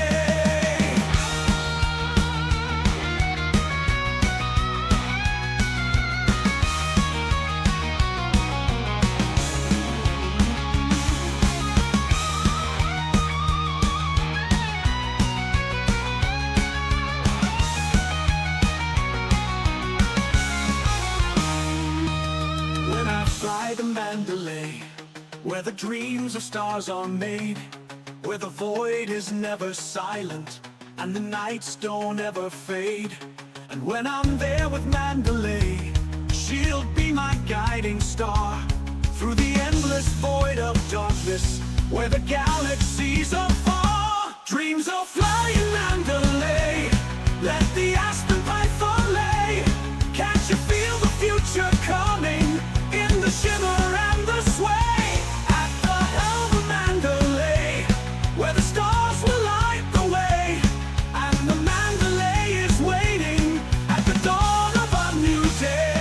When I fly the Mandalay, where the dreams of stars are made, where the void is never silent and the nights don't ever fade, and when I'm there with Mandalay, shield, be my guiding star through the endless void of darkness where the galaxies are far. Dreams of flying Mandalay, let the aspen python lay. Can't you feel the future coming in the shimmer and the sway? At the helm of Mandalay, where the stars will light the way, and the Mandalay is waiting at the dawn of a new day.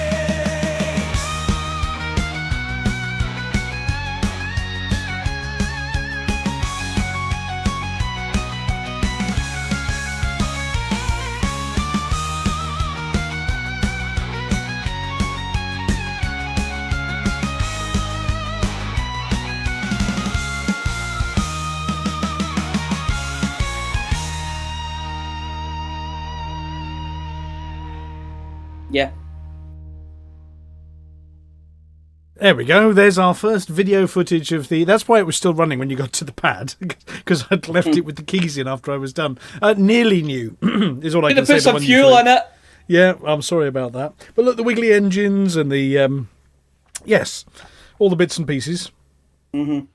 Yeah. There we go. There's our first video footage of the... That's why it was still running when you got to the pad, because I'd left it with the keys in after I was done. Nearly new, is all I can say. Put some fuel in it. Yeah, I'm sorry about that. But look, the wiggly engines and the... yes, all the bits and pieces. Mm-hmm.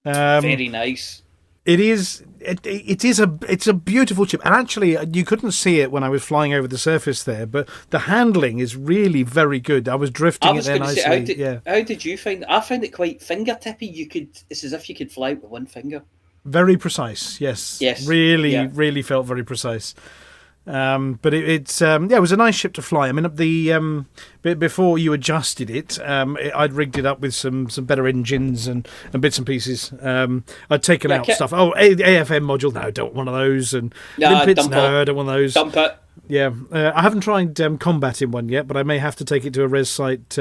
Very nice. It is. It's a beautiful chip, and actually, you couldn't see it when I was flying over the surface there. But the handling is really very good. I was drifting it there nicely. How did you find it? I found it quite fingertippy. It's as if you could fly with one finger. Very precise. Yes. Yes. Really felt very precise. But it was a nice ship to fly. I mean, before you adjusted it, I'd rigged it up with some better engines and bits and pieces. I'd taken out stuff. Oh, AFM module, no, don't want one of those. And limpets, no, I don't want those. Dump it. Yeah, I haven't tried combat in one yet, but I may have to take it to a res site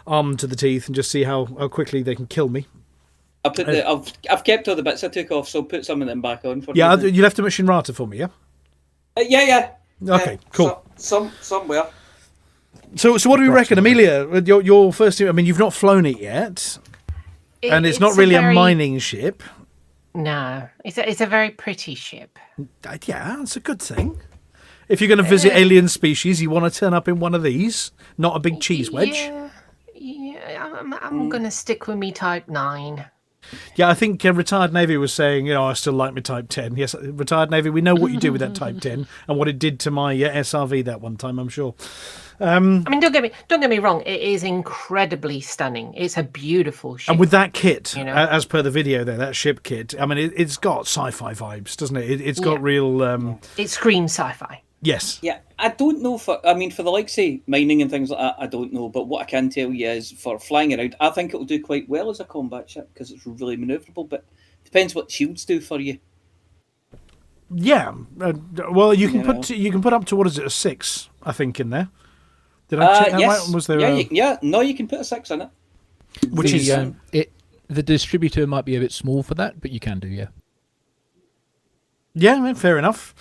armed to the teeth and just see how quickly they can kill me. I've kept all the bits I took off, so put some of them back on for me. Yeah, you left them at Shinrata for me, yeah? Yeah. Okay, cool. Somewhere. So what do we reckon, Amelia? Your first... I mean, you've not flown it yet, and it's not really a mining ship. No, it's a very pretty ship. Yeah, that's a good thing. If you're going to visit alien species, you want to turn up in one of these, not a big cheese wedge. Yeah, I'm going to stick with me Type 9. Yeah, I think Retired Navy was saying, I still like my Type 10. Yes, Retired Navy, we know what you do with that Type 10 and what it did to my SRV that one time, I'm sure. I mean, don't get me wrong. It is incredibly stunning. It's a beautiful ship. And with that kit, as per the video there, that ship kit, I mean, it's got sci-fi vibes, doesn't it? It's got real... It screams sci-fi. Yes. Yeah, I don't know for the likes of mining and things like that, I don't know. But what I can tell you is for flying around, I think it'll do quite well as a combat ship because it's really manoeuvrable. But it depends what shields do for you. Yeah. Well, you can put up to, what is it, a 6, I think, in there. Did I check that right? Was there you can put a 6 in it. Which is... the distributor might be a bit small for that, but you can do, yeah. Yeah, fair enough.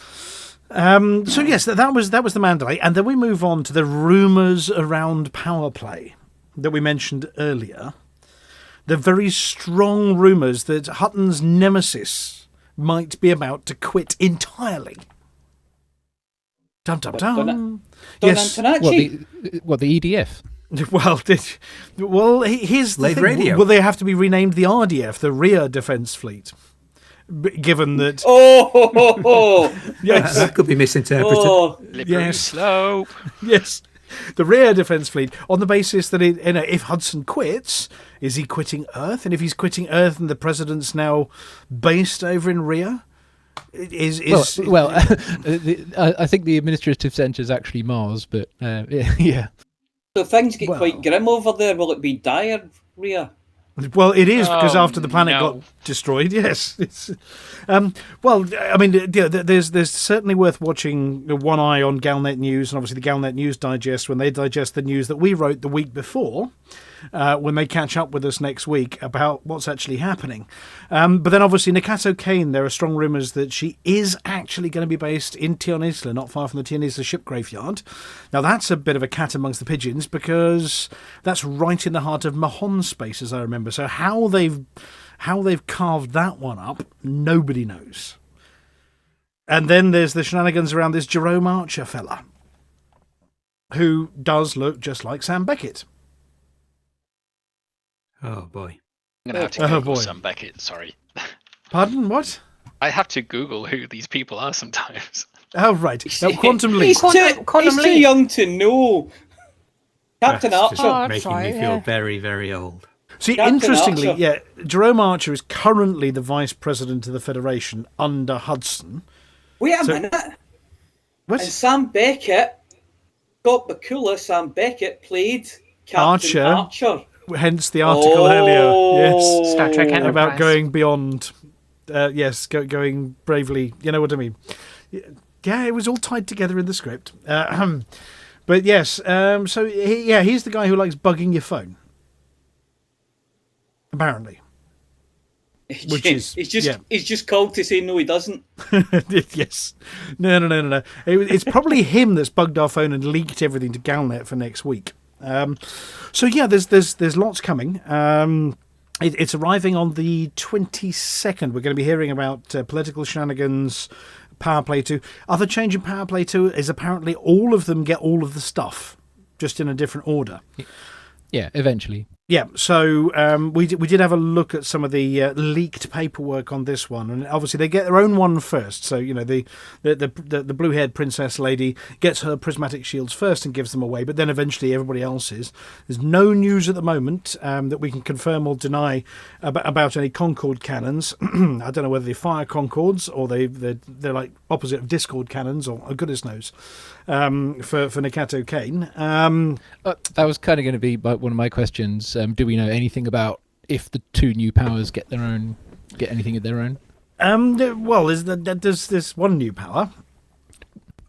So yes, that was the Mandalay, and then we move on to the rumours around power play that we mentioned earlier. The very strong rumours that Hutton's nemesis might be about to quit entirely. Dum dum dum. Yes. The EDF. Well, here's the thing. Radio. Will they have to be renamed the RDF, the Rear Defence Fleet? Given that... Yes. That could be misinterpreted. Yes. Slope. Yes. The Rear Defence Fleet, on the basis that if Hudson quits, is he quitting Earth? And if he's quitting Earth and the president's now based over in Rear... I think the administrative centre is actually Mars, but yeah. So things get quite grim over there. Will it be diarrhea? Well, it is, because after the planet got destroyed, yes. Well, I mean, there's certainly worth watching one eye on Galnet News, and obviously the Galnet News Digest, when they digest the news that we wrote the week before, when they catch up with us next week about what's actually happening. But then obviously Nakato Kane, there are strong rumours that she is actually going to be based in Tion Isla, not far from the Tion Isla ship graveyard. Now that's a bit of a cat amongst the pigeons, because that's right in the heart of Mahon space, as I remember. So how they've carved that one up, nobody knows. And then there's the shenanigans around this Jerome Archer fella. who does look just like Sam Beckett. Oh, boy. I'm going to have to Google Sam Beckett, sorry. Pardon, what? I have to Google who these people are sometimes. Oh, right. No, Quantum Leap. He's too young to know. Captain That's just Archer. making me feel very, very old. See, Captain interestingly, Archer. Jerome Archer is currently the vice president of the Federation under Hudson. Wait a minute. What? And Sam Beckett, Scott Bakula, Sam Beckett played Captain Archer. Hence the article earlier. Yes. Star Trek Enterprise. About going beyond. Yes, going bravely. You know what I mean? Yeah, it was all tied together in the script. But yes, so he's the guy who likes bugging your phone. Apparently. He's just called to say no, he doesn't. Yes. No. It's probably him that's bugged our phone and leaked everything to Galnet for next week. So yeah, there's lots coming. It's arriving on the 22nd. We're going to be hearing about political shenanigans, Power Play 2. Other change in Power Play 2 is apparently all of them get all of the stuff, just in a different order. Yeah, eventually. Yeah, so we did have a look at some of the leaked paperwork on this one, and obviously they get their own one first. So the blue-haired princess lady gets her prismatic shields first and gives them away, but then eventually everybody else's. There's no news at the moment that we can confirm or deny about any Concorde cannons. I don't know whether they fire Concords or they're like opposite of Discord cannons, or goodness knows. For Nakato Kane. That was kind of going to be one of my questions. Do we know anything about if the two new powers get anything of their own? Well, there's one new power.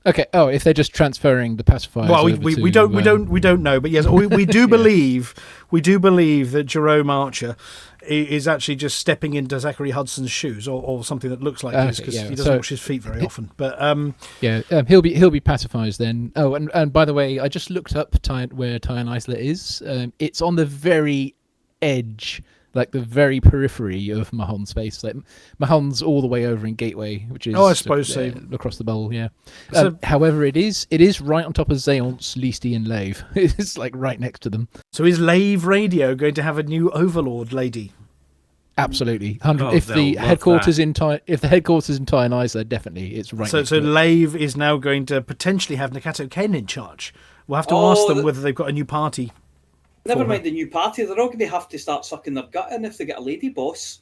Okay. Oh, if they're just transferring the pacifiers. Well, we don't know, but yes, we do believe that Jerome Archer is actually just stepping into Zachary Hudson's shoes, or something that looks like his, because he doesn't wash his feet very often. But he'll be pacifiers then. Oh, and by the way, I just looked up where Tyan Isla is. It's on the very edge, like the very periphery of Mahon space. Like Mahon's all the way over in Gateway, which is I suppose so. Across the bowl. Yeah. So, however, it is right on top of Zeonce, Leasty, and Lave. It's like right next to them. So is Lave Radio going to have a new Overlord lady? Absolutely. If the headquarters in Tyan Isla, definitely it's right. So Lave is now going to potentially have Nakato Kane in charge. We'll have to ask them whether they've got a new party. Never mind the new party, they're all going to have to start sucking their gut in if they get a lady boss.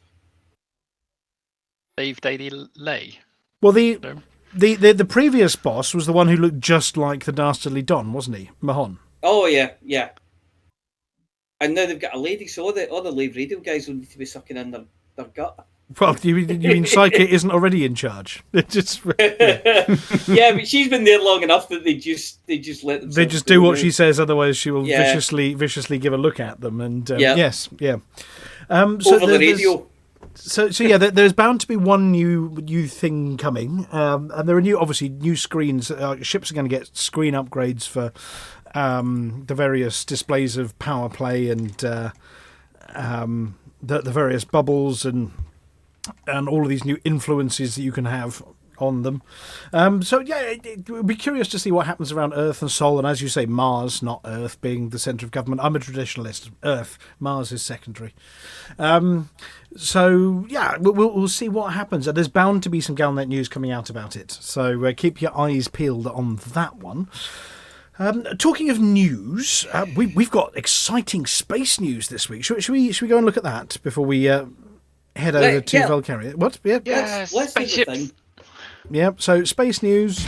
Dave Daily Lay. Well, the previous boss was the one who looked just like the Dastardly Don, wasn't he? Mahon. Oh, yeah. And now they've got a lady, so all the live radio guys will need to be sucking in their gut. Well, you mean Psyche isn't already in charge? Yeah, but she's been there long enough that they just let them. They just do what she says, otherwise she will viciously give a look at them. And So over the radio. So there's bound to be one new thing coming, and there are new screens. Ships are going to get screen upgrades for the various displays of power play and the various bubbles and all of these new influences that you can have on them. It would be curious to see what happens around Earth and Sol, and as you say, Mars, not Earth, being the centre of government. I'm a traditionalist. Earth, Mars is secondary. We'll see what happens. There's bound to be some Galnet news coming out about it, so keep your eyes peeled on that one. Talking of news, we've got exciting space news this week. Should we go and look at that before we head over to Vulkarius? What? Yeah. Let's do the thing. Yeah, so space news.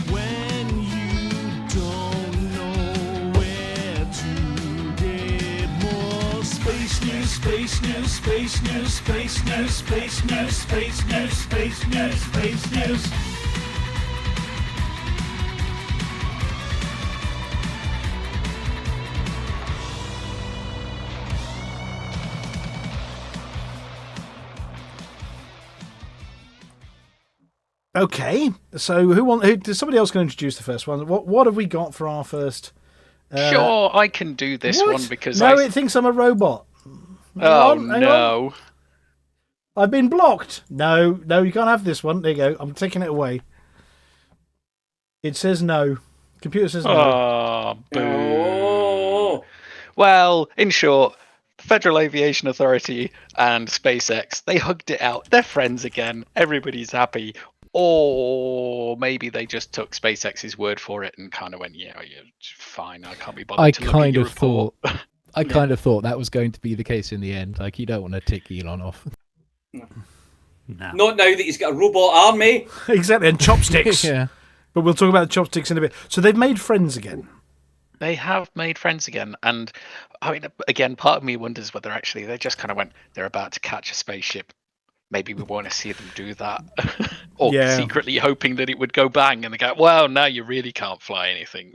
When you don't know where to get more space news, space news, space news, space news, space news, space news, space news, space news. Okay, so who somebody else can introduce the first one? What have we got for our first? Sure, I can do this one because it thinks I'm a robot. Hang on. I've been blocked. No, you can't have this one. There you go. I'm taking it away. It says no. Computer says no. Oh, boo. Oh. Well, in short, Federal Aviation Authority and SpaceX, they hugged it out. They're friends again. Everybody's happy. Or maybe they just took SpaceX's word for it and kind of went, yeah, fine, I can't be bothered I to look at your report. I kind of thought that was going to be the case in the end. Like, you don't want to tick Elon off. No. Not now that he's got a robot army. Exactly, and chopsticks. Yeah. But we'll talk about the chopsticks in a bit. So they've made friends again. They have made friends again. And, I mean, again, part of me wonders whether actually they just kind of went, they're about to catch a spaceship. Maybe we want to see them do that. Or secretly hoping that it would go bang and they go, well, now you really can't fly anything.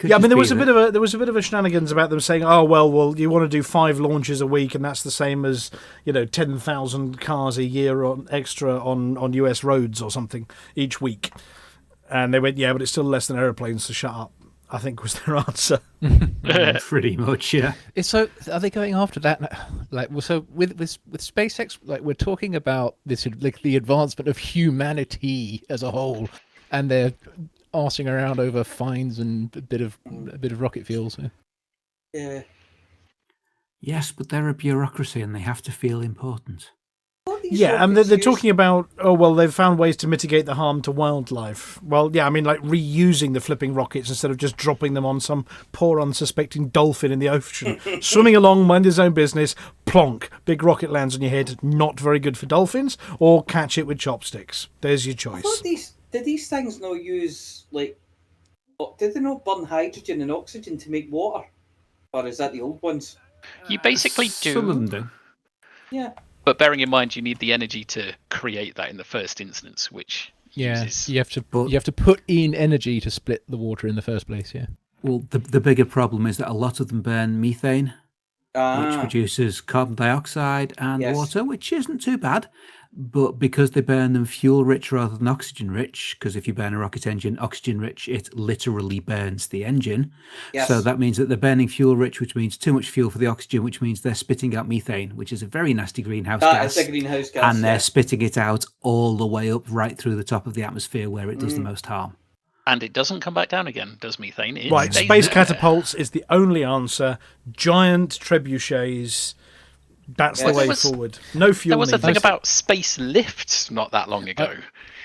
Yeah, I mean, there was a bit of a shenanigans about them saying, "Oh, well, you want to do 5 launches a week, and that's the same as 10,000 cars a year on extra on US roads or something each week." And they went, "Yeah, but it's still less than aeroplanes, so shut up." I think was their answer. Pretty much, yeah. So, are they going after that? Like, well, so with SpaceX, like, we're talking about this, like, the advancement of humanity as a whole, and they're arsing around over fines and a bit of rocket fuel. So. Yeah. Yes, but they're a bureaucracy and they have to feel important. Yeah, and they're talking about, they've found ways to mitigate the harm to wildlife. Well, yeah, I mean, like reusing the flipping rockets instead of just dropping them on some poor unsuspecting dolphin in the ocean. Swimming along, mind his own business, plonk, big rocket lands on your head, not very good for dolphins, or catch it with chopsticks. There's your choice. Did these things not use, like, did they not burn hydrogen and oxygen to make water? Or is that the old ones? You basically do. Some of them do. Yeah. But bearing in mind, you need the energy to create that in the first instance, which uses... you have to put in energy to split the water in the first place. Yeah. Well, the bigger problem is that a lot of them burn methane, which produces carbon dioxide and water, which isn't too bad. But because they burn them fuel-rich rather than oxygen-rich, because if you burn a rocket engine oxygen-rich, it literally burns the engine. Yes. So that means that they're burning fuel-rich, which means too much fuel for the oxygen, which means they're spitting out methane, which is a very nasty greenhouse gas. It's a greenhouse gas. And they're spitting it out all the way up right through the top of the atmosphere where it does the most harm. And it doesn't come back down again, does methane? Right, space catapults is the only answer. Giant trebuchets... That's the way forward. No fuel. There was a thing about space lifts not that long ago.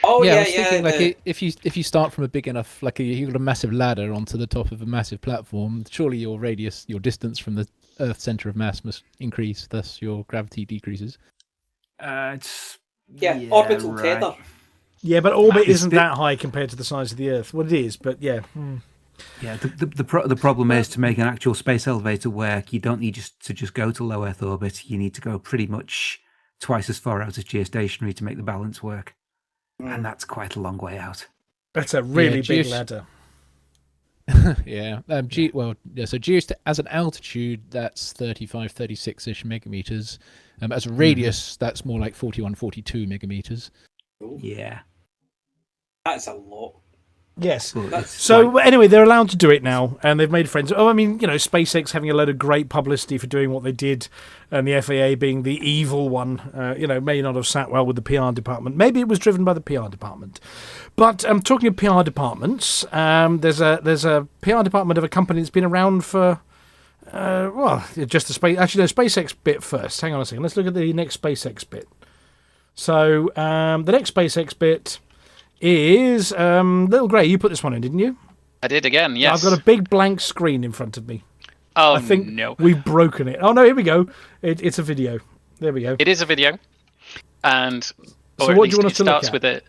I was thinking, like, if you start from a big enough, like, you've got a massive ladder onto the top of a massive platform, surely your distance from the Earth's center of mass must increase, thus your gravity decreases. Orbital tether. Yeah, but orbit isn't that high compared to the size of the Earth. Well, it is, but yeah. Yeah, the problem is to make an actual space elevator work, you don't need to just go to low Earth orbit. You need to go pretty much twice as far out as geostationary to make the balance work. And that's quite a long way out. That's a really big ladder. Yeah. So as an altitude, that's 35, 36-ish megameters. As a radius, that's more like 41, 42 megameters. Yeah. That's a lot. Yes. Anyway, they're allowed to do it now, and they've made friends. Oh, I mean, SpaceX having a load of great publicity for doing what they did, and the FAA being the evil one, may not have sat well with the PR department. Maybe it was driven by the PR department. But talking of PR departments, there's a PR department of a company that's been around for, just the space. Actually, no, SpaceX bit first. Hang on a second. Let's look at the next SpaceX bit. So the next SpaceX bit is Little Grey. You put this one in, didn't you? I did again, yes. I've got a big blank screen in front of me. Oh, I think no. We've broken it. Oh, no, here we go. It's a video. There we go. It is a video. And so what do you want us to look at? With it.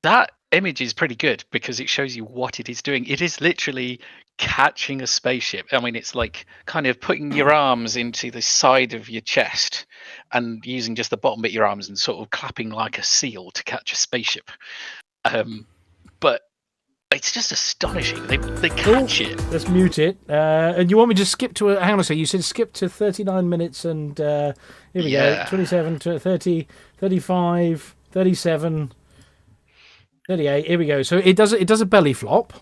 That image is pretty good because it shows you what it is doing. It is literally catching a spaceship. I mean, it's like kind of putting your arms into the side of your chest and using just the bottom bit of your arms and sort of clapping like a seal to catch a spaceship. But it's just astonishing. They catch it. Let's mute it. And you want me to skip to hang on a second. You said skip to 39 minutes and here we go. 27 to 30, 35, 37, 38. Here we go. So it does a belly flop.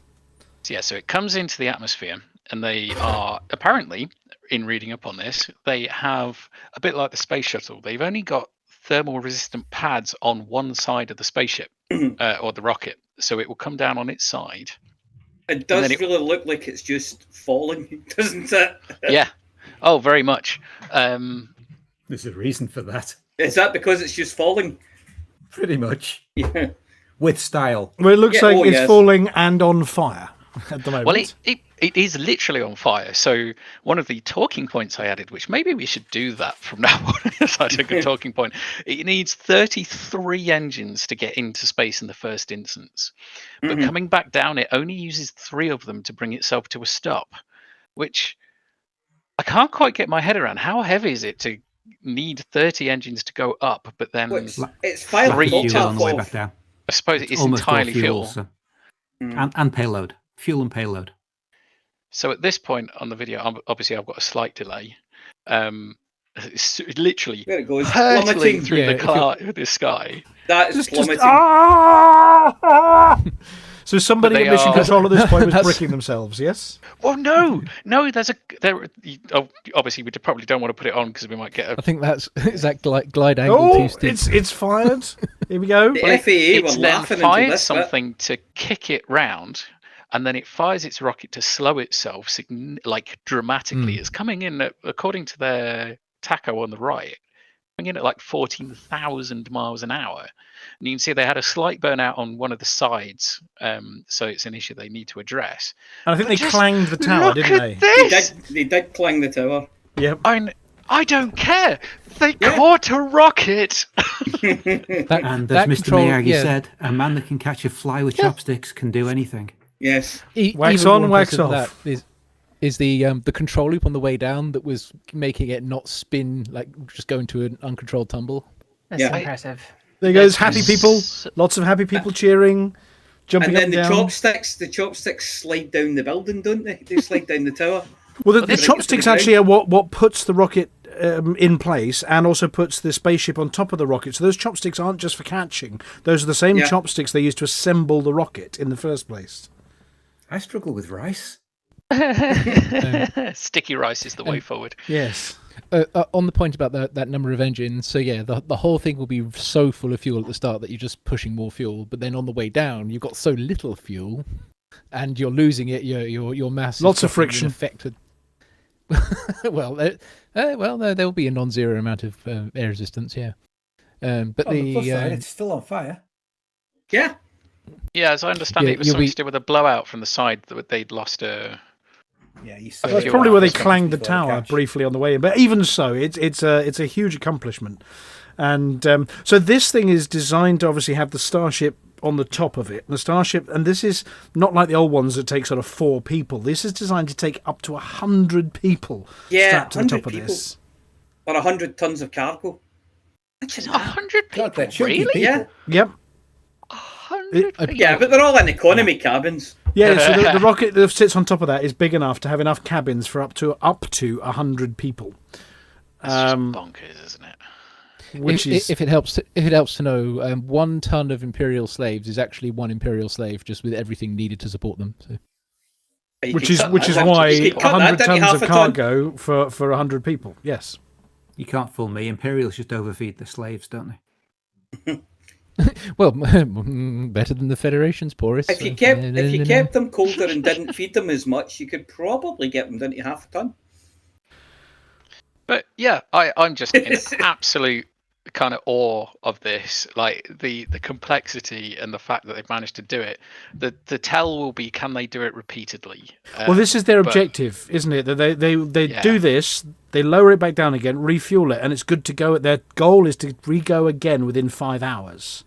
Yeah, so it comes into the atmosphere, and they are apparently, in reading up on this, they have a bit like the space shuttle. They've only got thermal resistant pads on one side of the spaceship or the rocket, so it will come down on its side. It does really look like it's just falling, doesn't it? Yeah. Oh, very much. There's a reason for that. Is that because it's just falling? Pretty much. Yeah. With style. Well, it looks like it's falling and on fire at the moment. Well, it is literally on fire. So one of the talking points I added, which maybe we should do that from now on, that's a good talking point. It needs 33 engines to get into space in the first instance. But coming back down, it only uses 3 of them to bring itself to a stop, which I can't quite get my head around. How heavy is it to need 30 engines to go up, but then it's fire fuel on the way back down. I suppose it's entirely fuel. So. And payload. Fuel and payload. So at this point on the video, obviously I've got a slight delay. It's literally there it goes, hurtling through the sky. That is plummeting. So somebody at mission control at this point was bricking themselves, yes? Well, no. Obviously, we probably don't want to put it on because we might get. I think is that glide angle too steep. It's fired. Here we go. The FAA were laughing into fired this something to kick it round, and then it fires its rocket to slow itself dramatically. It's coming in according to their tacho on the right, coming in at like 14,000 miles an hour. And you can see they had a slight burnout on one of the sides, so it's an issue they need to address. And I think they clanged the tower, didn't they? They did clang the tower. Yep. I don't care. They caught a rocket. And as Mr. Miyagi said, a man that can catch a fly with chopsticks can do anything. Yes. Wax on, wax off. Is the control loop on the way down that was making it not spin, like just go into an uncontrolled tumble? That's impressive. There goes happy people. Lots of happy people cheering, jumping up and down. And then the chopsticks slide down the building, don't they? They slide down the tower. Well, the chopsticks actually are what puts the rocket in place and also puts the spaceship on top of the rocket. So those chopsticks aren't just for catching. Those are the same chopsticks they used to assemble the rocket in the first place. I struggle with rice. Sticky rice is the way forward. Yes. On the point about that number of engines, so the whole thing will be so full of fuel at the start that you're just pushing more fuel, but then on the way down you've got so little fuel and you're losing it, your mass lots of friction affected. Well there will be a non-zero amount of air resistance, but on the plus side, it's still on fire. Yeah, as I understand it was something to do with a blowout from the side that they'd lost a. That's probably where they clanged the tower briefly on the way in. But even so, it's a huge accomplishment. And so this thing is designed to obviously have the Starship on the top of it. And the Starship, and this is not like the old ones that take sort of 4 people. This is designed to take up to 100 people strapped to the top of this. Or 100 tons of cargo. Which is 100 people? God, really? People. Yeah. Yep. 100 people? Yeah, but they're all in economy cabins. Yeah, so the rocket that sits on top of that is big enough to have enough cabins for up to 100 people. That's just bonkers, isn't it? If it helps to know, 1 ton of Imperial slaves is actually 1 Imperial slave, just with everything needed to support them. So. Which is why 100 tons of cargo for 100 people. Yes. You can't fool me. Imperials just overfeed the slaves, don't they? Well, better than the Federation's porous. If you kept them colder and didn't feed them as much, you could probably get them down to half a ton. But yeah, I'm just in absolute kind of awe of this, like the complexity and the fact that they've managed to do it. The tell will be, can they do it repeatedly? Well, this is their objective, isn't it? That they do this, they lower it back down again, refuel it, and it's good to go. Their goal is to re-go again within 5 hours.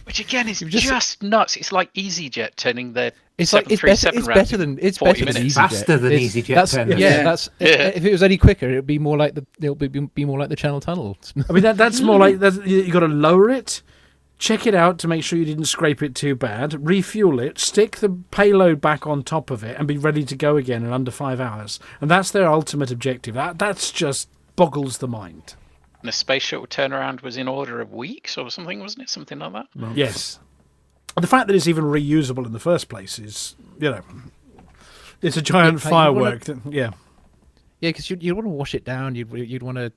Which again is just nuts. It's like EasyJet turning their it's better than EasyJet. Faster than EasyJet turning. If it was any quicker, it'd be more like the Channel Tunnel. I mean that's more like you got to lower it, check it out to make sure you didn't scrape it too bad, refuel it, stick the payload back on top of it, and be ready to go again in under 5 hours. And that's their ultimate objective. That's just boggles the mind. And the space shuttle turnaround was in order of weeks or something, wasn't it? Something like that? Well, yes. The fact that it's even reusable in the first place is, it's a giant firework. Yeah, because you'd want to wash it down. You'd want to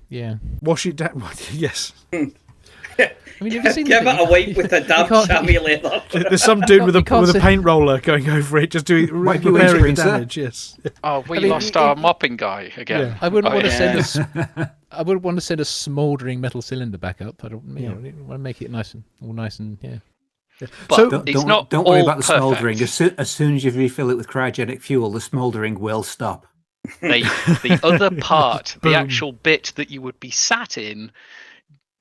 Yeah. Wash it down. Yes. I mean, have you seen Give it a wipe with a damp chamois leather. There's some dude with a say- paint roller going over it, just doing Wipe your repairing the windscreen, sir. damage. Yes. Oh, we lost our mopping guy again. Yeah. I wouldn't Oh, want to yeah. I wouldn't want to send a smouldering metal cylinder back up. I don't. You know, I want to make it nice and yeah. But So- it's not Don't worry all about the perfect. smouldering. As soon as you refill it with cryogenic fuel, the smouldering will stop. The other part, the Boom. actual bit that you would be sat in,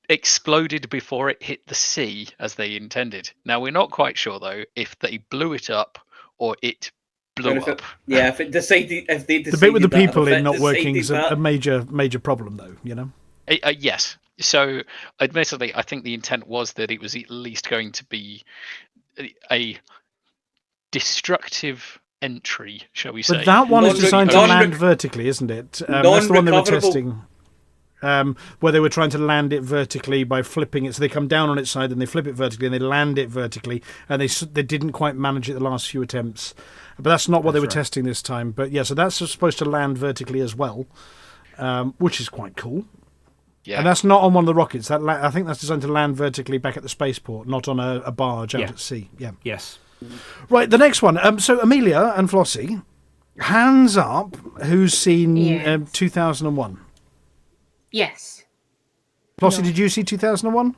exploded before it hit the sea as they intended. Now we're not quite sure though if they blew it up or it blew Or if up. if they decided The bit with the that, people if it in not working decided is that. a major problem, though. You know. Yes. So, admittedly, I think the intent was that it was at least going to be a destructive entry, shall we say? But that one is designed to non- land vertically, isn't it? That's the one they were non-recoverable. testing. Where they were trying to land it vertically by flipping it. So they come down on its side and they flip it vertically and they land it vertically. And they didn't quite manage it the last few attempts. But that's not what they were testing this time. But yeah, so that's supposed to land vertically as well, which is quite cool. Yeah. And that's not on one of the rockets. I think that's designed to land vertically back at the spaceport, not on a barge out at sea. Yeah. Yes. Right, the next one. So Amelia and Flossie, hands up, who's seen Yes. 2001? Yes. Flossie, did you see 2001?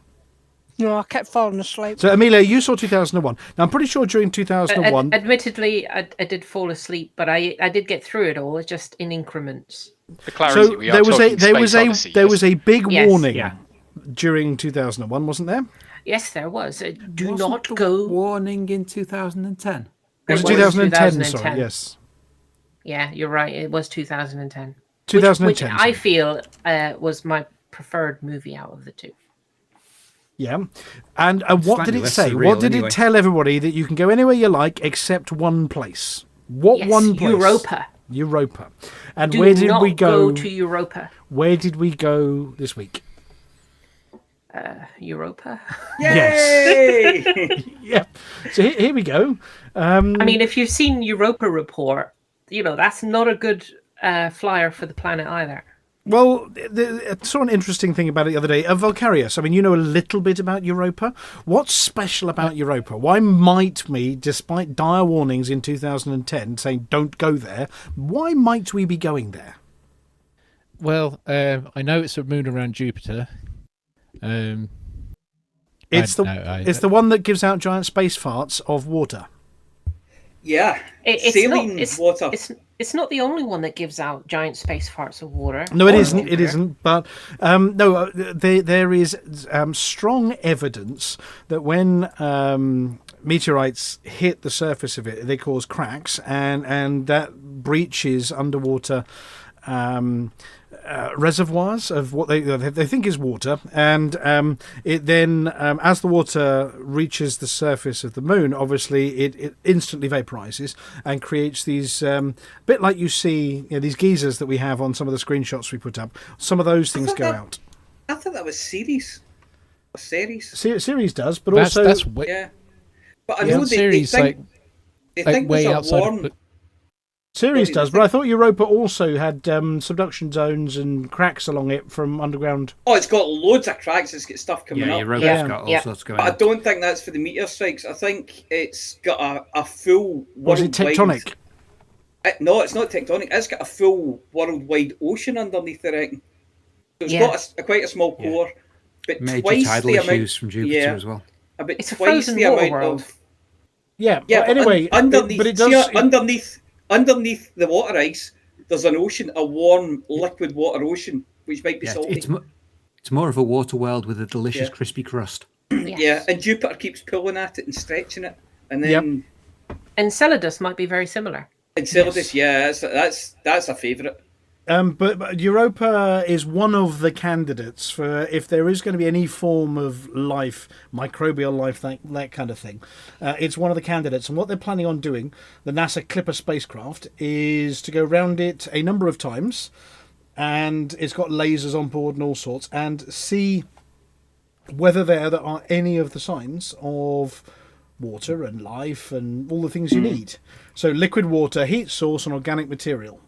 No, I kept falling asleep. So Amelia, you saw 2001. Now I'm pretty sure during 2001. Admittedly, I did fall asleep, but I did get through it all, just in increments. For clarity, So we are talking Space Odyssey, there yes? was a big Yes. warning Yeah. during 2001, wasn't there? Yes, there was. Do Wasn't not the go. warning in 2010. Was it was 2010? 2010. Sorry, yes. Yeah, you're right. It was 2010. 2010. Which I feel was my preferred movie out of the two. Yeah. And what Slightly did it less say? surreal What did anyway. it tell everybody that you can go anywhere you like except one place? What Yes, one place? Europa. Europa. And Do where did not we go? to Europa. Where did we go this week? Europa. Yes. Yay! Yeah. So here we go. I mean, if you've seen Europa Report, that's not a good flyer for the planet either. Well, I saw an interesting thing about it the other day. Vulkarius, I mean, you know a little bit about Europa. What's special about Europa? Why might we, despite dire warnings in 2010 saying don't go there, why might we be going there? Well, I know it's a moon around Jupiter. It's the one that gives out giant space farts of water. Yeah, It's saline not, water. It's not the only one that gives out giant space farts of water. No, it Or isn't. It Jupiter. isn't. But there is strong evidence that when meteorites hit the surface of it, they cause cracks, and that breaches underwater reservoirs of what they think is water, and it then, as the water reaches the surface of the moon, obviously it instantly vaporizes and creates these bit like you see these geysers that we have on some of the screenshots we put up. Some of those things go out. I thought that was series. A series. Series does, but That's also Yeah. But I Yeah, know they series, think, they like think way there's a outside. warm... series Sorry, does. the But I thought Europa also had subduction zones and cracks along it from underground. Oh, it's got loads of cracks. It's got stuff coming Yeah, up. Europa's Yeah. got all Yeah. sorts going But I on. don't think that's for the meteor strikes. I think it's got a full Was it worldwide... tectonic? No, it's not tectonic. It's got a full worldwide ocean underneath it, I reckon. So it's Yeah. got quite a small core, but Major twice tidal the issues amount... from Jupiter yeah, as well. about It's a twice frozen the water amount world. of... Yeah. Yeah, but anyway, underneath, but it does. underneath the water ice, there's an ocean, a warm liquid water ocean, which might be Yeah, salty. it's more of a water world with a delicious Yeah. crispy crust. Yes. Yeah, and Jupiter keeps pulling at it and stretching it, and then Enceladus might be very similar. Enceladus, yeah, that's a favourite. But Europa is one of the candidates for if there is going to be any form of life, microbial life, that kind of thing. It's one of the candidates. And what they're planning on doing, the NASA Clipper spacecraft, is to go round it a number of times. And it's got lasers on board and all sorts. And see whether there are any of the signs of water and life and all the things you need. So liquid water, heat source and organic material.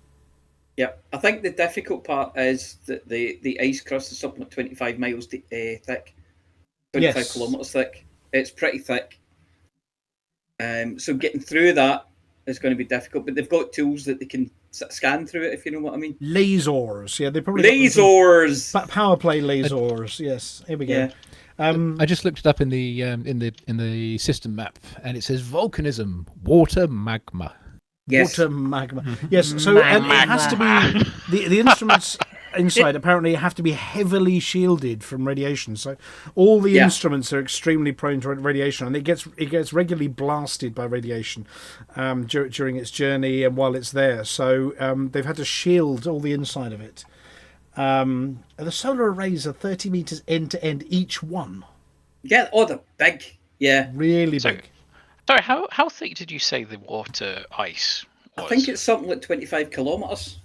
Yeah, I think the difficult part is that the ice crust is something like 25 miles thick, 25 kilometres thick. It's pretty thick. So getting through that is going to be difficult, but they've got tools that they can scan through it, if you know what I mean. Lasers, yeah, they probably lasers. Power play lasers. Yes, here we go. Yeah. I just looked it up in the system map, and it says volcanism, water, magma. Yes. Water, magma. Yes, so it has to be the instruments inside apparently have to be heavily shielded from radiation. So all the instruments are extremely prone to radiation, and it gets regularly blasted by radiation during its journey and while it's there. So they've had to shield all the inside of it. The solar arrays are 30 meters end to end each one. Yeah, they're big. Yeah, really big. Sorry, how thick did you say the water ice was? I think it's something like 25 kilometres.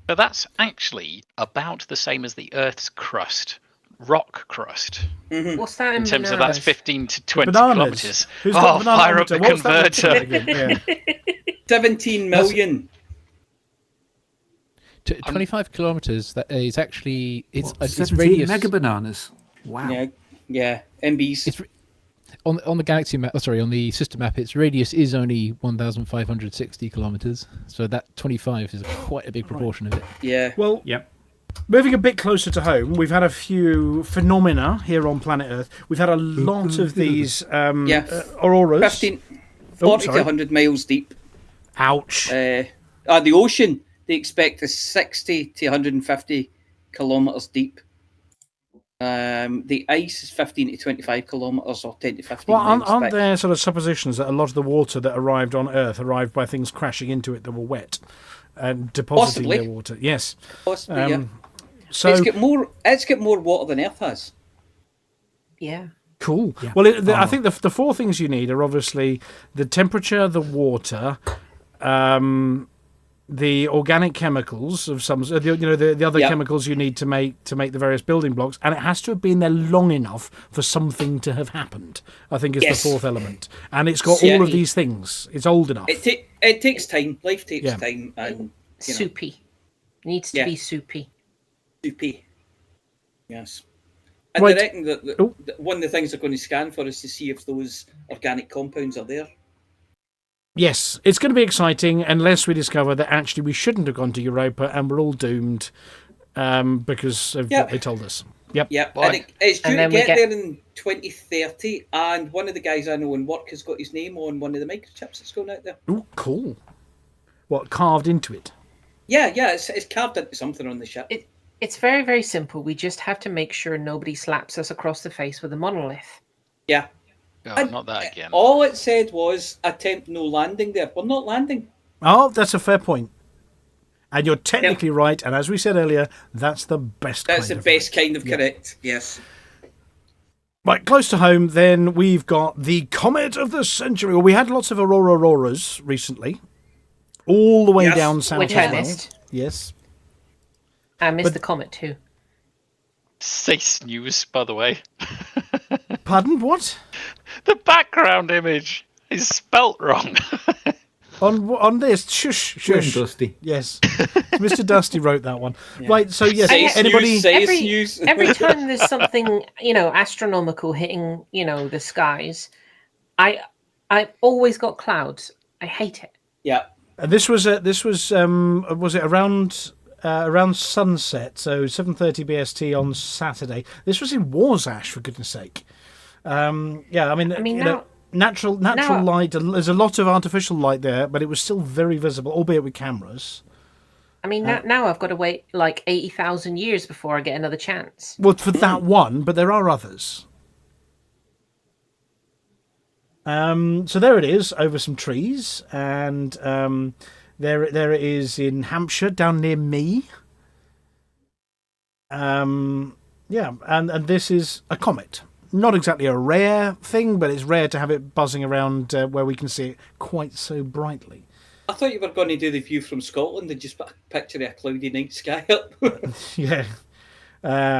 So that's actually about the same as the Earth's crust, rock crust. Mm-hmm. What's that in terms bananas? of that's 15 to 20 bananas. kilometres. Who's got banana fire up the What's that converter. 17 million. 25 kilometres. That is actually it's 17 radius. mega bananas. Wow. Yeah, MBs. It's on the galaxy map. Sorry, on the system map, its radius is only 1,560 kilometres. So that 25 is quite a big proportion of it. Yeah. Well, moving a bit closer to home, we've had a few phenomena here on planet Earth. We've had a lot of these auroras. 40 to 100 miles deep. Ouch. The ocean, they expect is 60 to 150 kilometres deep. The ice is 15 to 25 kilometres or 10 to 15 miles aren't thick. there sort of suppositions that a lot of the water that arrived on Earth arrived by things crashing into it that were wet and depositing their water? Yes. Possibly, yeah. So it's got more water than Earth has. Yeah. Cool. Yeah. Well, I think the four things you need are obviously the temperature, the water, the organic chemicals of some, the other chemicals you need to make the various building blocks, and it has to have been there long enough for something to have happened. I think is the fourth element, and it's got all of these things. It's old enough. It takes time. Life takes time, and soupy. Needs to be soupy. Soupy. Yes. And I reckon that one of the things they're going to scan for is to see if those organic compounds are there. Yes, it's going to be exciting unless we discover that actually we shouldn't have gone to Europa and we're all doomed because of what they told us. Yep. And it's due to get there in 2030, and one of the guys I know in work has got his name on one of the microchips that's going out there. Oh, cool. What, carved into it? Yeah, it's carved into something on the ship. It's very, very simple. We just have to make sure nobody slaps us across the face with a monolith. Yeah. Oh, not that again. All it said was attempt no landing there. We're not landing. Oh, that's a fair point. And you're technically right. And as we said earlier, that's the best kind of That's the best kind of correct. Yes. Right, close to home, then we've got the comet of the century. Well, we had lots of auroras recently, all the way down south. Which I missed. Yes. I missed the comet too. Say snooze, by the way. Pardon? What? The background image is spelt wrong. on this, shush. Dusty. Yes, Mr. Dusty wrote that one. Yeah. Right. So yes, anybody? Every time there's something astronomical hitting the skies, I always got clouds. I hate it. Yeah. This was was it around sunset? So 7:30 BST on Saturday. This was in Warsash, for goodness sake. Natural light. There's a lot of artificial light there, but it was still very visible, albeit with cameras. I mean, now I've got to wait like 80,000 years before I get another chance. Well, for that one, but there are others. So there it is, over some trees, and there it is in Hampshire, down near me. And this is a comet. Not exactly a rare thing, but it's rare to have it buzzing around where we can see it quite so brightly. I thought you were going to do the view from Scotland and just put a picture of a cloudy night sky up. Yeah.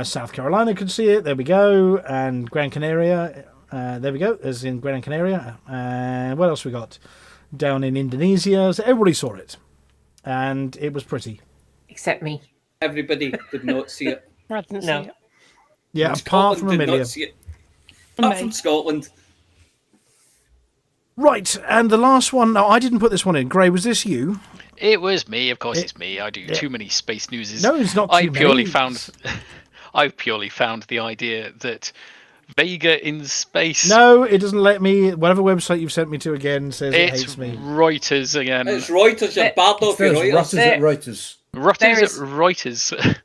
South Carolina could see it. There we go. And Gran Canaria. There we go. As in Gran Canaria. And what else we got? Down in Indonesia. So everybody saw it. And it was pretty. Except me. Everybody did not see it. I didn't No. see it. Yeah, apart Scotland from did Amelia. not see it. Apart from Scotland. Right, and the last one. No, I didn't put this one in. Gray, was this you? It was me, of course. It's me. I do too many space newses. No, it's not too I purely many. I purely found the idea that Vega in space. No, it doesn't let me. Whatever website you've sent me to again says it It's hates me. Reuters again. It's Reuters, you're bad off your Reuters. Reuters. Reuters at Reuters.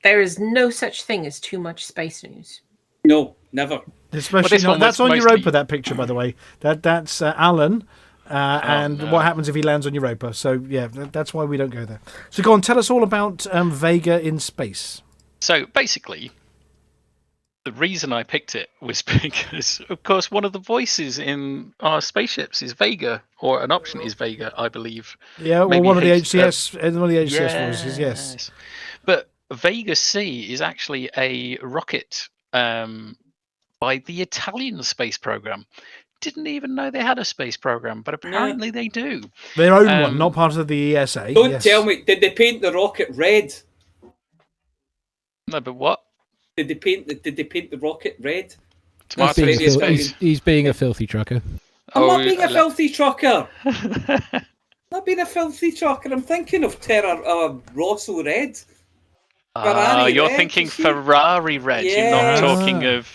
There is no such thing as too much space news. No, never. Especially this not. one That's was on mostly- Europa. That picture, by the way. That's Alan. And no. what happens if he lands on Europa? So yeah, that's why we don't go there. So go on, tell us all about Vega in space. So basically, the reason I picked it was because, of course, one of the voices in our spaceships is Vega, or an option is Vega, I believe. Yeah, well, Maybe one of the H- HCS, one of the HCS voices, yes. But Vega C is actually a rocket by the Italian space program. Didn't even know they had a space program, but apparently they do. Their own one, not part of the ESA. Don't yes. tell me, did they paint the rocket red? No, but what? Did they paint the rocket red? Tomato He's being, a Various fil- he's being a filthy trucker. I'm Oh, not being a ele- filthy trucker. Not being a filthy trucker. I'm thinking of Rosso red. Ferrari you're red, thinking you see? Ferrari red. You're Yes. not talking of.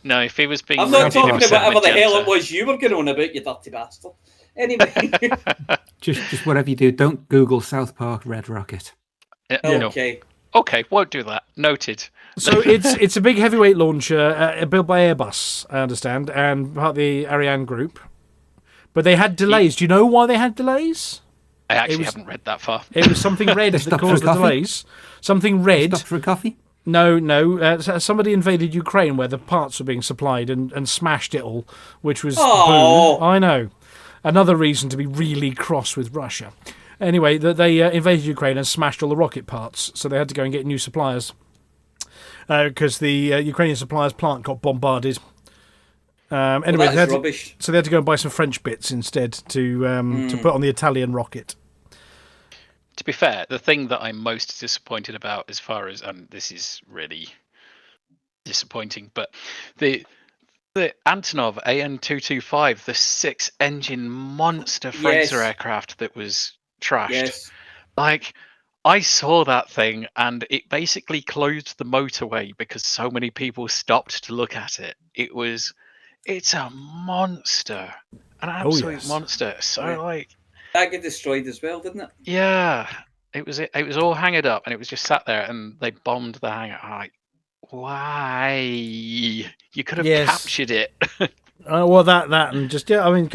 No, if he was being. I'm not red, he'd talking have about said whatever the hell it magenta. was you were going on about, you dirty bastard. Anyway. Just whatever you do, don't Google South Park Red Rocket. No. Okay. Okay, won't do that. Noted. So it's a big heavyweight launcher built by Airbus, I understand, and part of the Ariane group. But they had delays. Do you know why they had delays? I actually haven't read that far. It was something red that stopped for caused a the coffee? delays. Something red. Stop for a coffee? No. Somebody invaded Ukraine where the parts were being supplied and smashed it all, which was Oh. boo. I know. Another reason to be really cross with Russia. Anyway, they invaded Ukraine and smashed all the rocket parts, so they had to go and get new suppliers because the Ukrainian suppliers plant got bombarded. Anyway, that is rubbish. So they had to go and buy some French bits instead to put on the Italian rocket. To be fair, the thing that I'm most disappointed about, as far as, and this is really disappointing, but the Antonov AN-225, the 6-engine monster freighter aircraft that was trashed. Yes. Like, I saw that thing and it basically closed the motorway because so many people stopped to look at it. It's a monster, an absolute monster. So like, that got destroyed as well, didn't it? Yeah, it was all hanged up and it was just sat there and they bombed the hangar. Like, why? You could have captured it. Well, that and just I mean,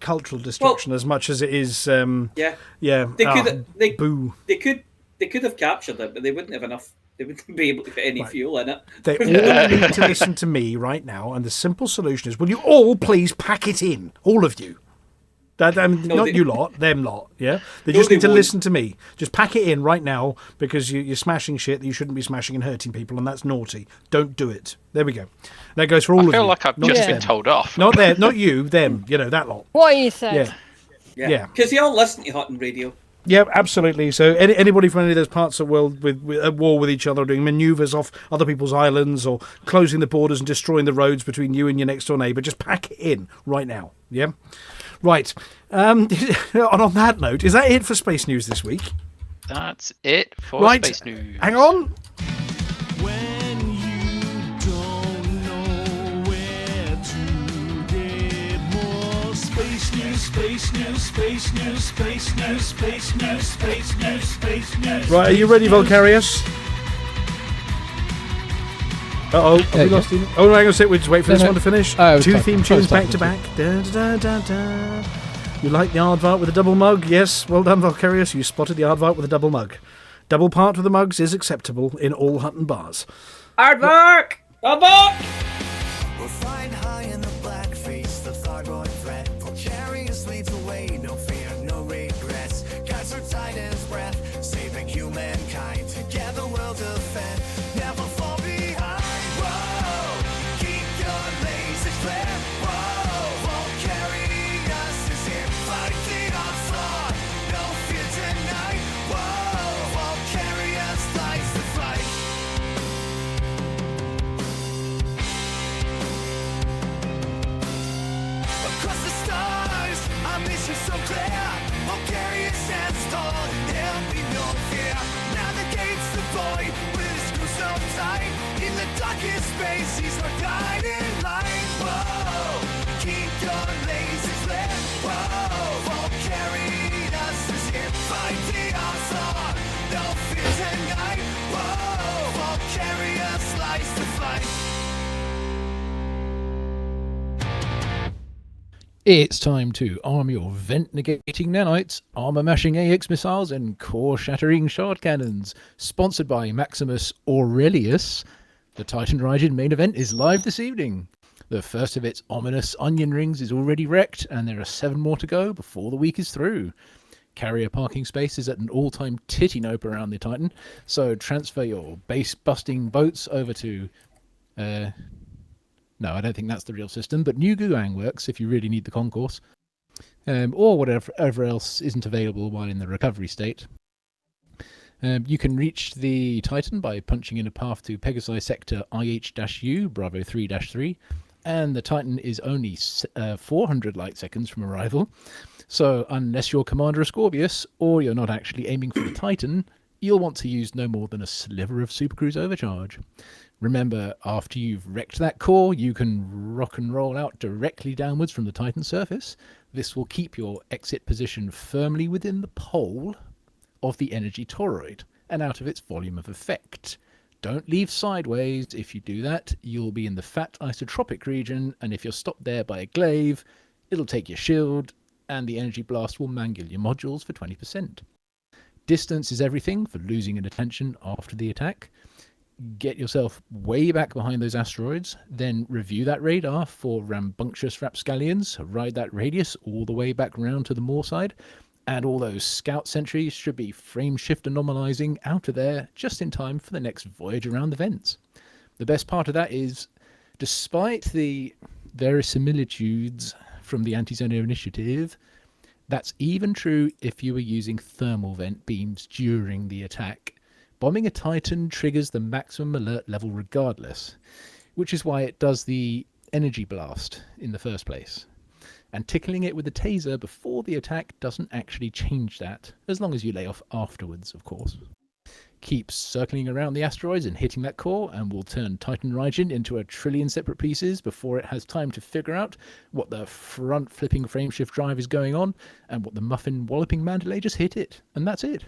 cultural destruction as much as it is. Yeah. They boo. They could have captured it, but they wouldn't have enough. They wouldn't be able to put any fuel in it. They all need to listen to me right now, and the simple solution is: will you all please pack it in, all of you? You lot, them lot, yeah? They just need to listen to me. Just pack it in right now because you're smashing shit that you shouldn't be smashing and hurting people, and that's naughty. Don't do it. There we go. That goes for all of you. I feel like I've just been them. told off. Not them, not you, them, that lot. What you said. Yeah. Because they all listen to Hutton Radio. Yeah, absolutely. So anybody from any of those parts of the world with at war with each other, doing manoeuvres off other people's islands or closing the borders and destroying the roads between you and your next door neighbour, just pack it in right now. Yeah? Right. And on that note, is that it for Space News this week? That's it for Space News. Hang on. When you don't know where to get more space news, space news, space news, space news, space news, space news, space news. Right, are you ready, Vulkarius? Have we lost him? Oh, no, hang on a sec. We'll just wait for this one to finish. Two theme tunes back to back. Da, da, da, da. You like the aardvark with a double mug? Yes, well done, Vulkarius. You spotted the aardvark with a double mug. Double part with the mugs is acceptable in all Hutton bars. Aardvark! Aardvark! We're flying high in the black face, the Thargoid threat. Vulkarius leads the way, no fear, no regrets. Guys are tight as breath, saving humankind. Together we'll defend, never fall behind. Whoa, keep your lasers flare. Whoa, Vulkarius is here, fighting on front. No fear tonight. Whoa, Vulkarius. Rocket space, he's our guiding light. Whoa, keep your lasers lit. Whoa, Vulkarius is here. Fight the onslaught, no fear tonight. Whoa, Vulkarius lies to fight. It's time to arm your vent-negating nanites, armor-mashing AX missiles, and core-shattering shard cannons. Sponsored by Maximus Aurelius, the Titan Raijin main event is live this evening. The first of its ominous onion rings is already wrecked, and there are 7 more to go before the week is through. Carrier parking space is at an all-time titty nope around the Titan, so transfer your base-busting boats over to... No, I don't think that's the real system, but New Guang works if you really need the concourse. Or whatever else isn't available while in the recovery state. You can reach the Titan by punching in a path to Pegasi Sector IH-U, Bravo 3-3, and the Titan is only 400 light seconds from arrival, so unless you're Commander Ascorbius, or you're not actually aiming for the Titan, you'll want to use no more than a sliver of Supercruise overcharge. Remember, after you've wrecked that core, you can rock and roll out directly downwards from the Titan surface. This will keep your exit position firmly within the pole of the energy toroid and out of its volume of effect. Don't leave sideways. If you do that, you'll be in the fat isotropic region, and if you're stopped there by a glaive, it'll take your shield, and the energy blast will mangle your modules for 20%. Distance is everything for losing an attention after the attack. Get yourself way back behind those asteroids, then review that radar for rambunctious rapscallions, ride that radius all the way back round to the moor side, and all those scout sentries should be frame shift anomalizing out of there just in time for the next voyage around the vents. The best part of that is, despite the verisimilitudes from the Anti-Zone Initiative, that's even true if you were using thermal vent beams during the attack. Bombing a Titan triggers the maximum alert level regardless, which is why it does the energy blast in the first place. And tickling it with a taser before the attack doesn't actually change that, as long as you lay off afterwards, of course. Keep circling around the asteroids and hitting that core, and we'll turn Titan Raijin into a trillion separate pieces before it has time to figure out what the front flipping frameshift drive is going on, and what the muffin walloping Mandalay just hit it. And that's it.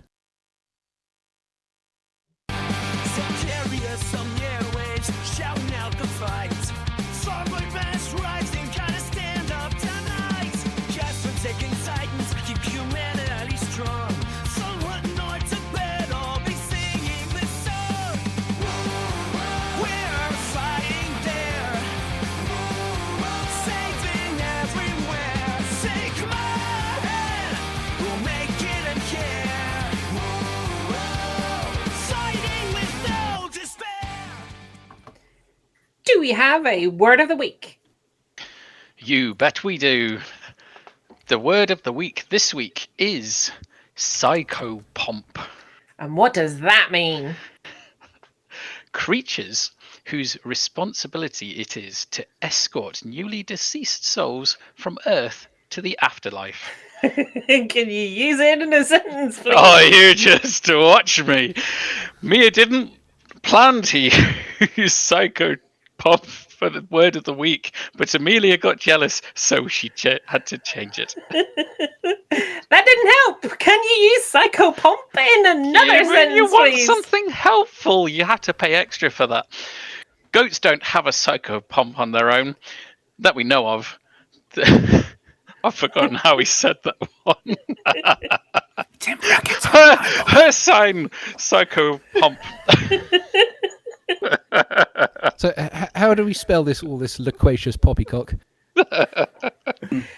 Shouting out the fight. Thargoid best rising, gotta stand up tonight. Just for taking Titans, keep humanity strong. From Hutton Orbital to bed, all be singing this song. We're fighting there, saving everywhere. Say come on, we'll make it and care. Fighting with no despair. Do we have a word of the week? You bet we do. The word of the week this week is psychopomp. And what does that mean? Creatures whose responsibility it is to escort newly deceased souls from Earth to the afterlife. Can you use it in a sentence, please? Oh, you just watch me. Mia didn't plan to use psychopomp for the word of the week, but Amelia got jealous, so she had to change it. That didn't help. Can you use psychopomp in another sentence, you want please? something helpful, you have to pay extra for that. Goats don't have a psychopomp on their own, that we know of. I've forgotten how he said that one. Tim Brackett's her sign, psychopomp. So how do we spell all this loquacious poppycock?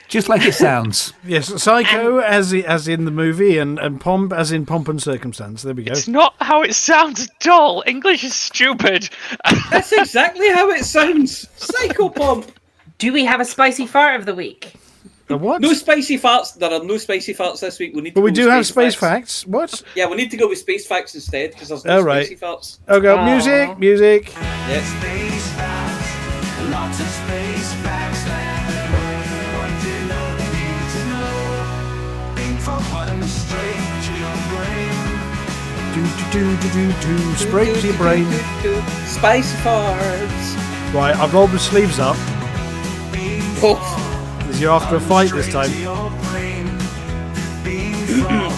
Just like it sounds. Yes, psycho as in the movie, and pomp as in pomp and circumstance. There we go. It's not how it sounds, doll. English is stupid. That's exactly how it sounds. Psychopomp. Do we have a spicy fart of the week? The what? No spicy farts. There are no spicy farts this week. We need. But we go do with have space facts. facts. What? Yeah, we need to go with space facts instead because there's no spicy farts. Oh, go Aww. music. Yes. Space facts, lots of space facts. What do you know you need to know? Think for what and straight to your brain. Straight to your brain. Spicy farts. Right, I've rolled my sleeves up. Oh. Because you're after a fight this time.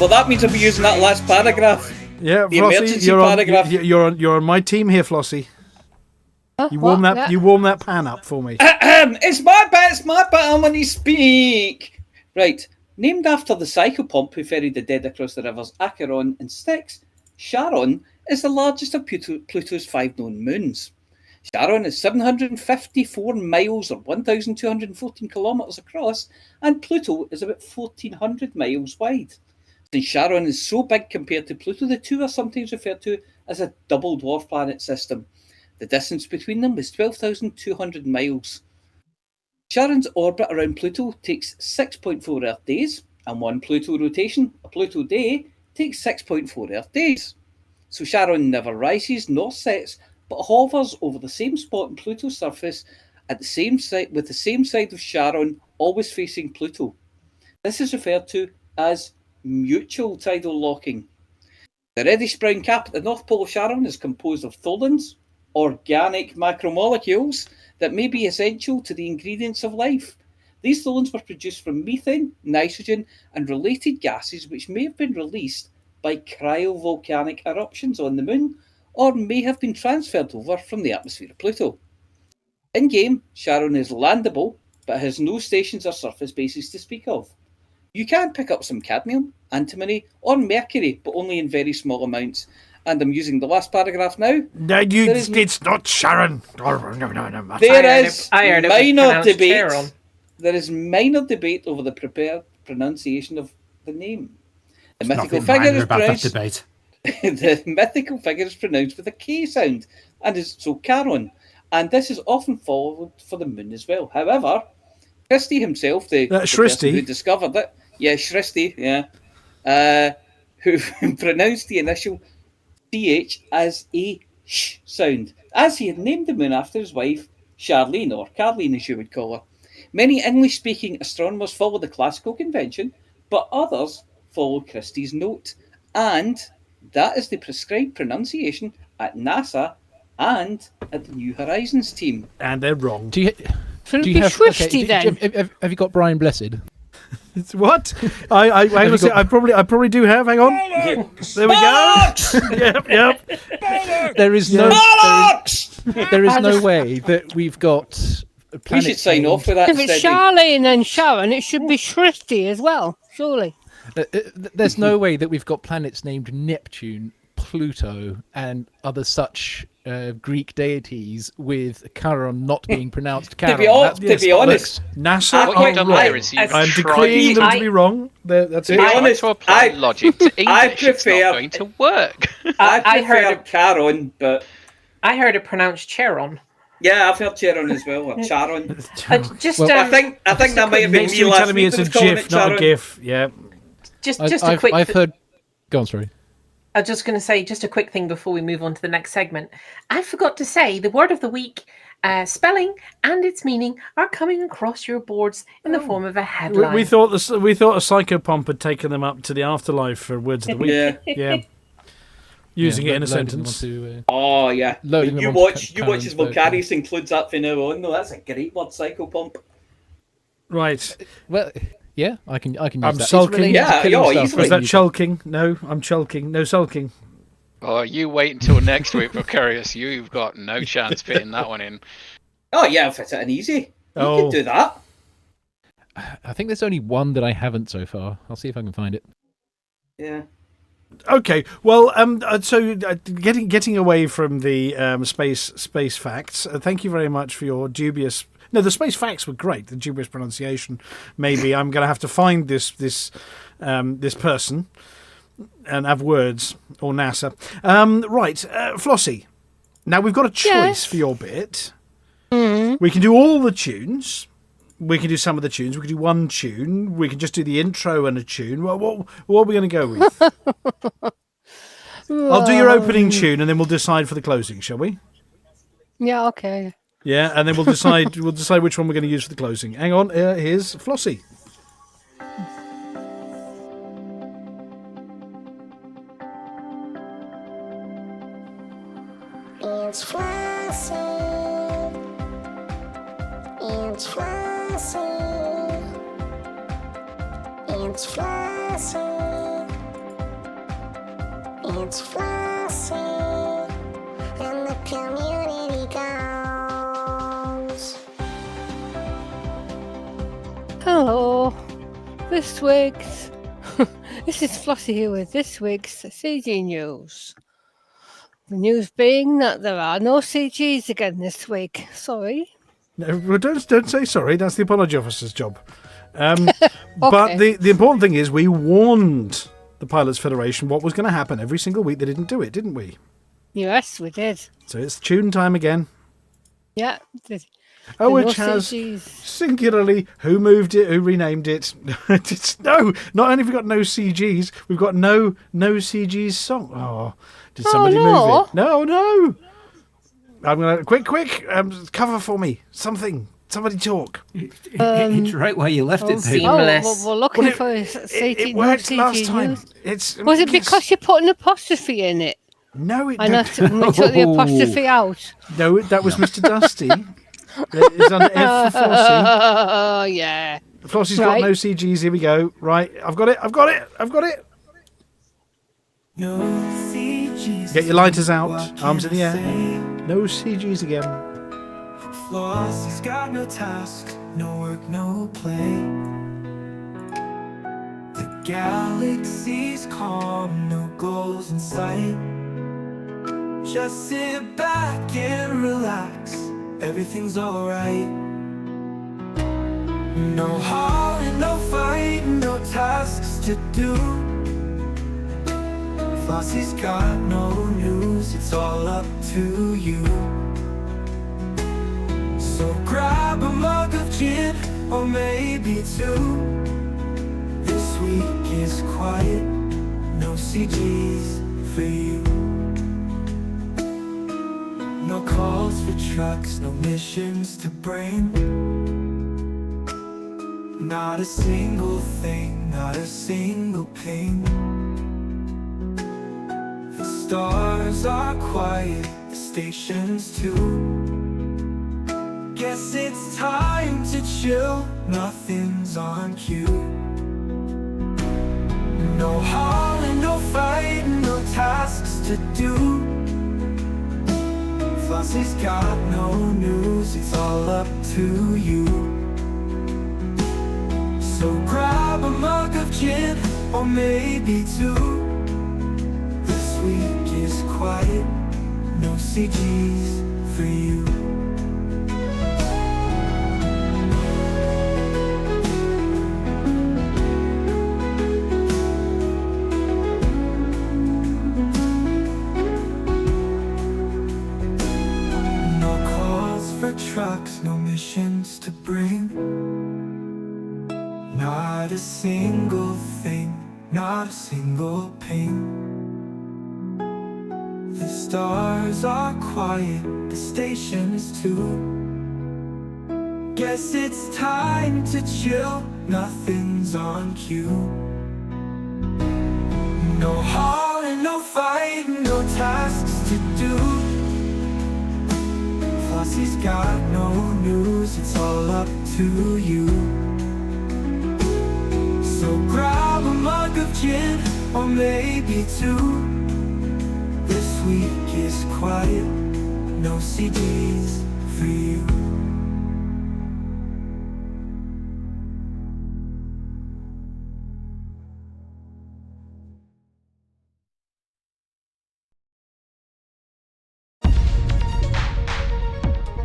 Well, that means I'll be using that last paragraph. Yeah, The Flossie, emergency you're on, paragraph. you're on my team here, Flossie. You warm that pan up for me. It's my bit, I want to speak. Right, named after the psychopomp who ferried the dead across the rivers Acheron and Styx, Sharon is the largest of Pluto's 5 known moons. Sharon is 754 miles or 1,214 kilometres across, and Pluto is about 1,400 miles wide. Since Sharon is so big compared to Pluto, the two are sometimes referred to as a double dwarf planet system. The distance between them is 12,200 miles. Sharon's orbit around Pluto takes 6.4 Earth days, and one Pluto rotation, a Pluto day, takes 6.4 Earth days. So Sharon never rises nor sets, but hovers over the same spot on Pluto's surface at the same side, with the same side of Sharon always facing Pluto. This is referred to as mutual tidal locking. The reddish-brown cap at the North Pole of Sharon is composed of tholins, organic macromolecules that may be essential to the ingredients of life. These tholins were produced from methane, nitrogen, and related gases which may have been released by cryovolcanic eruptions on the moon, or may have been transferred over from the atmosphere of Pluto. In-game, Sharon is landable, but has no stations or surface bases to speak of. You can pick up some cadmium, antimony, or mercury, but only in very small amounts. And I'm using the last paragraph now. No, it's not Sharon. There is minor debate. There is minor debate over the prepared pronunciation of the name. The mythical figure is pronounced. The mythical figure is pronounced with a K sound, and is so Charon. And this is often followed for the moon as well. However, Christie himself, the person who discovered it, who pronounced the initial CH as a sh sound, as he had named the moon after his wife, Charlene, or Carleen as you would call her. Many English-speaking astronomers follow the classical convention, but others follow Christie's note, and that is the prescribed pronunciation at NASA and at the New Horizons team. And they're wrong. Do you have you got Brian Blessed? It's what? I probably do have. Hang on. There we go. Yep. There is no way that we've got. We should sign off with that. If it's Charlene and Sharon, it should be Shristi as well, surely. There's no way that we've got planets named Neptune, Pluto, and other such Greek deities with Charon not being pronounced Charon. To be honest, NASA I'm decreeing them to be wrong. That's it. To apply logic to English, it's not going to work. I heard Charon, but I heard it pronounced Charon. Yeah, I've heard Sharon as well, or Sharon. I think that might have been me last telling me it's a GIF, not a GIF. Yeah. Just a quick. I've heard. Go on, sorry. I was just going to say just a quick thing before we move on to the next segment. I forgot to say the word of the week, spelling and its meaning are coming across your boards in the form of a headline. We thought a psychopomp had taken them up to the afterlife for words of the week. Yeah. Using it in a sentence. You watch as Vulkarius includes that from now on. No, that's a great word, psychopomp. Right. Well, yeah, I can use I'm that. sulking. Easily. Was that chulking? No, I'm chulking. No sulking. Oh, you wait until next week, Vulkarius. You've got no chance fitting that one in. Oh yeah, I'll fit it in easy. You can do that. I think there's only one that I haven't so far. I'll see if I can find it. Yeah. Okay, well, getting away from the space facts, thank you very much for your dubious... No, the space facts were great, the dubious pronunciation. Maybe I'm going to have to find this person and have words, or NASA. Flossie, now we've got a choice for your bit. Mm. We can do all the tunes. We can do some of the tunes. We can do one tune. We can just do the intro and a tune. What are we going to go with? I'll do your opening tune, and then we'll decide for the closing, shall we? Yeah, okay. Yeah, and then we'll decide which one we're going to use for the closing. Hang on, here's Flossy. It's Flossy. It's Flossy. It's Flossy. It's Flossy. And the community goes. Hello. This week's... this is Flossy here with this week's CG News. The news being that there are no CGs again this week. Sorry. No, well, don't say sorry. That's the apology officer's job. But the important thing is we warned the Pilots Federation what was going to happen every single week. They didn't do it, didn't we? Yes, we did. So it's tune time again. Yeah. Which has singularly who moved it, who renamed it. No, not only have we got no CGs, we've got no CGs song. Oh, did somebody move it? No. I'm going to quick cover for me. Somebody talk. It's right where you left it. Seamless. We're looking for a CG. It worked CG last time. News. Was it because you put an apostrophe in it? No, it and we took the apostrophe out. No, that was Mr. Dusty. It's on F for Flossy. Oh, yeah. Flossy's got no CGs. Here we go. Right, I've got it. No CGs. Get your lighters out. Arms in the air. No CGs again. Flossy's got no task, no work, no play. The galaxy's calm, no goals in sight. Just sit back and relax. Everything's alright. No hauling, no fighting, no tasks to do. Flossy's got no news, it's all up to you. So grab a mug of gin, or maybe two. This week is quiet, no CGs for you. No calls for trucks, no missions to bring. Not a single thing, not a single ping. The stars are quiet, the stations too. Guess it's time to chill, nothing's on cue. No hauling, no fighting, no tasks to do. Flossy's got no news, it's all up to you. So grab a mug of gin, or maybe two. This week is quiet, no CGs for you. Trucks, no missions to bring. Not a single thing, not a single ping. The stars are quiet, the station is too. Guess it's time to chill, nothing's on cue. No hauling, no fighting, no tasks to do. Flossy's got no news, it's all up to you. So grab a mug of gin, or maybe two. This week is quiet, no CDs for you.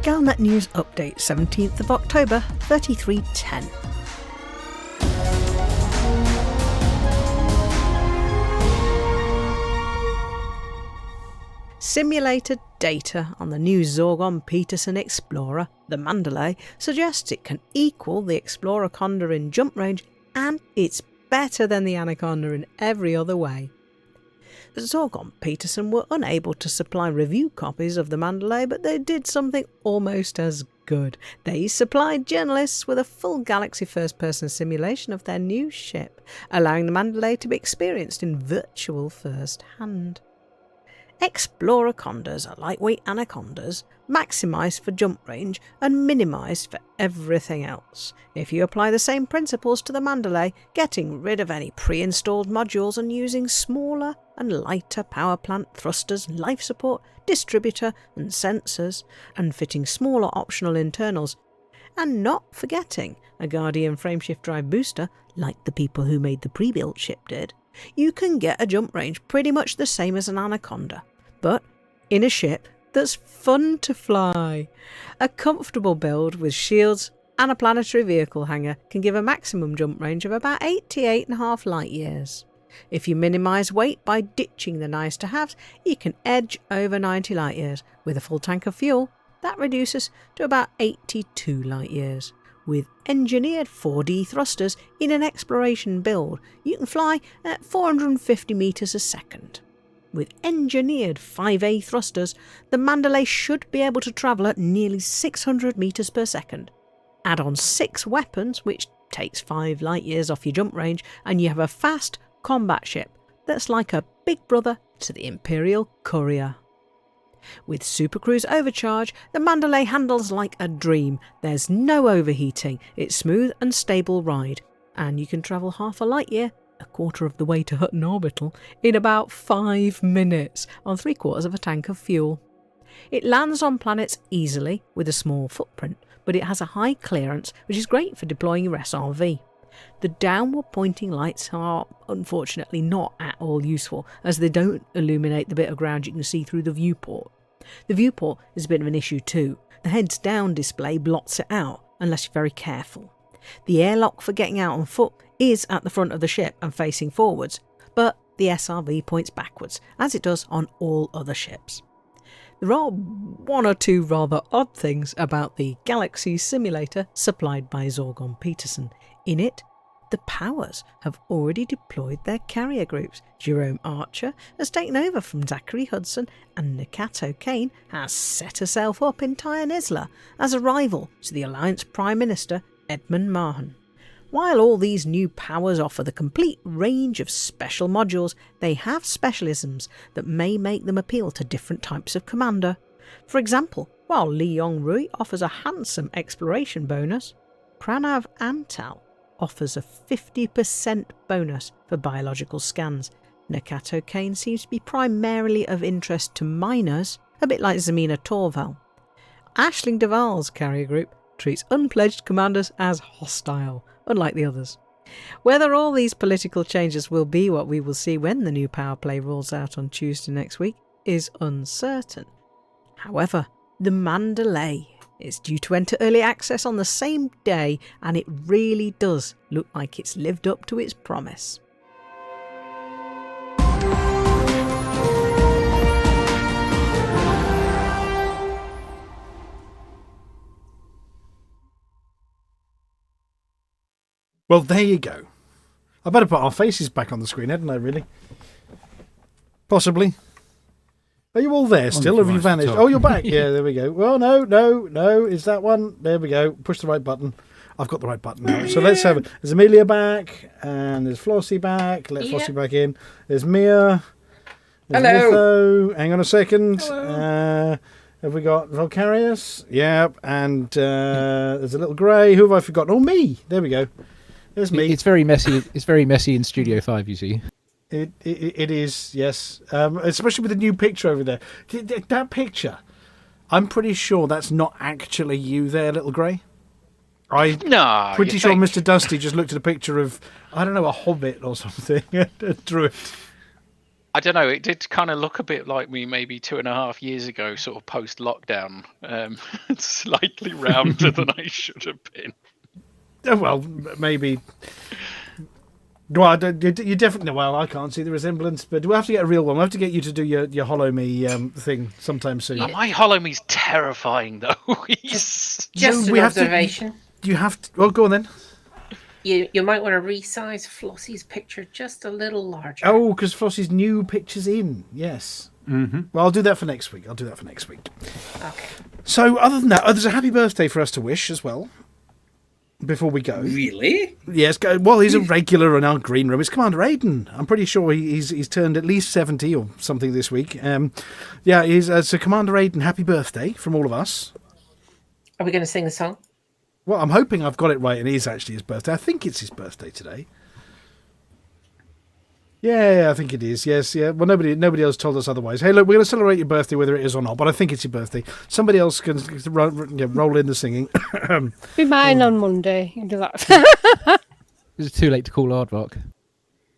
Galnet News Update, 17th of October, 3310. Simulated data on the new Zorgon-Peterson Explorer, the Mandalay, suggests it can equal the Explorer Condor in jump range, and it's better than the Anaconda in every other way. Zorgon-Peterson were unable to supply review copies of the Mandalay, but they did something almost as good. They supplied journalists with a full Galaxy first-person simulation of their new ship, allowing the Mandalay to be experienced in virtual first-hand. Explorer condors are lightweight anacondas, maximised for jump range and minimised for everything else. If you apply the same principles to the Mandalay, getting rid of any pre-installed modules and using smaller and lighter power plant thrusters, life support, distributor and sensors, and fitting smaller optional internals, and not forgetting a Guardian frameshift drive booster like the people who made the pre-built ship did, you can get a jump range pretty much the same as an Anaconda, but in a ship that's fun to fly. A comfortable build with shields and a planetary vehicle hangar can give a maximum jump range of about 88.5 light years. If you minimise weight by ditching the nice to haves, you can edge over 90 light years. With a full tank of fuel, that reduces to about 82 light years. With engineered 4D thrusters in an exploration build, you can fly at 450 metres a second. With engineered 5A thrusters, the Mandalay should be able to travel at nearly 600 metres per second. Add on 6 weapons, which takes 5 light years off your jump range, and you have a fast combat ship that's like a big brother to the Imperial Courier. With Supercruise Overcharge, the Mandalay handles like a dream. There's no overheating, it's smooth and stable ride, and you can travel half a light year, a quarter of the way to Hutton Orbital, in about 5 minutes on 3/4 of a tank of fuel. It lands on planets easily with a small footprint, but it has a high clearance, which is great for deploying your SRV. The downward pointing lights are unfortunately not at all useful, as they don't illuminate the bit of ground you can see through the viewport. The viewport is a bit of an issue too. The heads down display blots it out unless you're very careful. The airlock for getting out on foot is at the front of the ship and facing forwards, but the SRV points backwards, as it does on all other ships. There are one or two rather odd things about the Galaxy simulator supplied by Zorgon Peterson. In it, the Powers have already deployed their carrier groups. Jerome Archer has taken over from Zachary Hudson, and Nakato Kane has set herself up in Tyne Isla as a rival to the Alliance Prime Minister Edmund Mahan. While all these new Powers offer the complete range of special modules, they have specialisms that may make them appeal to different types of commander. For example, while Li Yong-rui offers a handsome exploration bonus, Pranav Antal offers a 50% bonus for biological scans. Nakato Kane seems to be primarily of interest to miners, a bit like Zamina Torval. Aisling Duval's carrier group treats unpledged commanders as hostile, unlike the others. Whether all these political changes will be what we will see when the new power play rolls out on Tuesday next week is uncertain. However, the Mandalay is due to enter early access on the same day, and it really does look like it's lived up to its promise. Well, there you go. I better put our faces back on the screen, hadn't I, really? Possibly. Are you all there still? Have you vanished? Oh, you're back. Yeah, there we go. Well, no. Is that one? There we go. Push the right button. I've got the right button now. So let's have it. There's Amelia back, and there's Flossy back. Let Flossy back in. There's Mia. There's Hello. Nitho. Hang on a second. Hello. Have we got Vulkarius? Yep. And there's a little grey. Who have I forgotten? Oh, me. There we go. There's me. It's very messy. It's very messy in Studio 5, you see. It is, yes. Especially with the new picture over there. That picture, I'm pretty sure that's not actually you there, little grey. No, pretty sure Mr. Dusty just looked at a picture of, I don't know, a hobbit or something and drew it. I don't know. It did kind of look a bit like me maybe 2.5 years ago, sort of post-lockdown. Slightly rounder than I should have been. Well, maybe... Well, you definitely. Well, I can't see the resemblance, but we'll have to get a real one. We'll have to get you to do your Hollow Me thing sometime soon. Oh, my Hollow Me's terrifying, though. Just an observation. You have to. Well, go on then. You might want to resize Flossy's picture just a little larger. Oh, because Flossy's new picture's in. Yes. Mm-hmm. Well, I'll do that for next week. Okay. So, other than that, there's a happy birthday for us to wish as well. before we go. Really? Yes. Well, he's a regular in our green room. It's Commander Aidan. I'm pretty sure he's turned at least 70 or something this week. So Commander Aidan, happy birthday from all of us. Are we going to sing the song? Well, I'm hoping I've got it right and it is actually his birthday. I think it's his birthday today. Yeah, I think it is. Yes, yeah. Well, nobody else told us otherwise. Hey, look, we're going to celebrate your birthday whether it is or not, but I think it's your birthday. Somebody else can roll in the singing. Be mine on Monday. You do that. Is it too late to call Aardvark?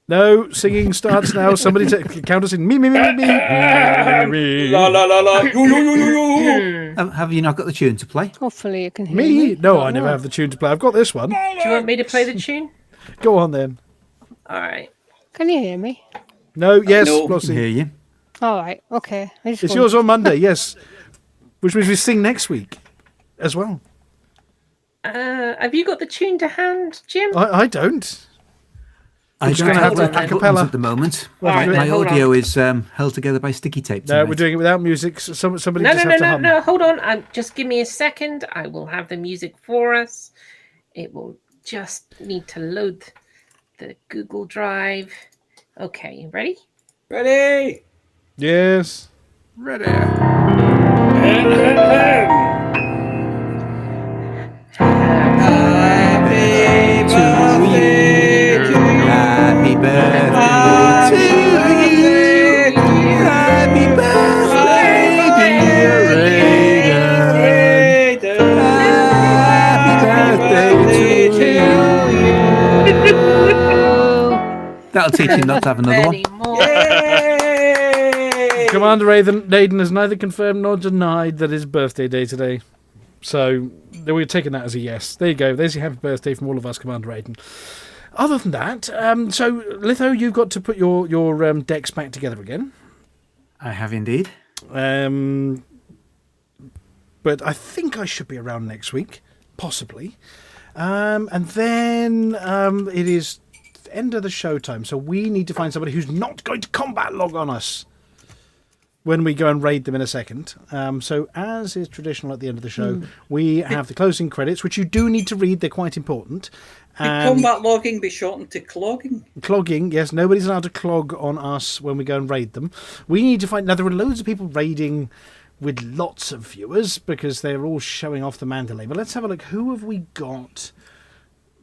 No, singing starts now. Somebody count us in. Me. La la la la. Yo. Have you not got the tune to play? Hopefully you can hear Me? me. No, I never have the tune to play. I've got this one. Do you want me to play the tune? Go on then. All right. Can you hear me? No, yes, No. I Flossy. can hear you. All right. Okay. It's yours on Monday, yes. Which means we sing next week as well. Have you got the tune to hand, Jim? I don't. I just don't gonna have have the to a buttons cappella. at the moment. Well, All right, My hold audio on. is held together by sticky tape. No, tonight. we're doing it without music. Somebody No, just have to hum. no. Hold on. Just give me a second. I will have the music for us. It will just need to load the Google Drive. Okay, ready? Ready? Yes. Ready. Happy birthday to you. Happy birthday to you. Happy birthday, dear Aidan. Happy birthday to you. That'll teach you not to have another one. Yay! Commander Aidan has neither confirmed nor denied that his birthday day today. So we're taking that as a yes. There you go. There's your happy birthday from all of us, Commander Aidan. Other than that, so Litho, you've got to put your decks back together again. I have indeed. But I think I should be around next week, possibly. And then it is the end of the show time, so we need to find somebody who's not going to combat log on us when we go and raid them in a second. So as is traditional at the end of the show, we have the closing credits, which you do need to read. They're quite important. Could combat logging be shortened to clogging? Clogging, yes. Nobody's allowed to clog on us when we go and raid them. We need to find... Now, there are loads of people raiding with lots of viewers because they're all showing off the Mandalay. But let's have a look. Who have we got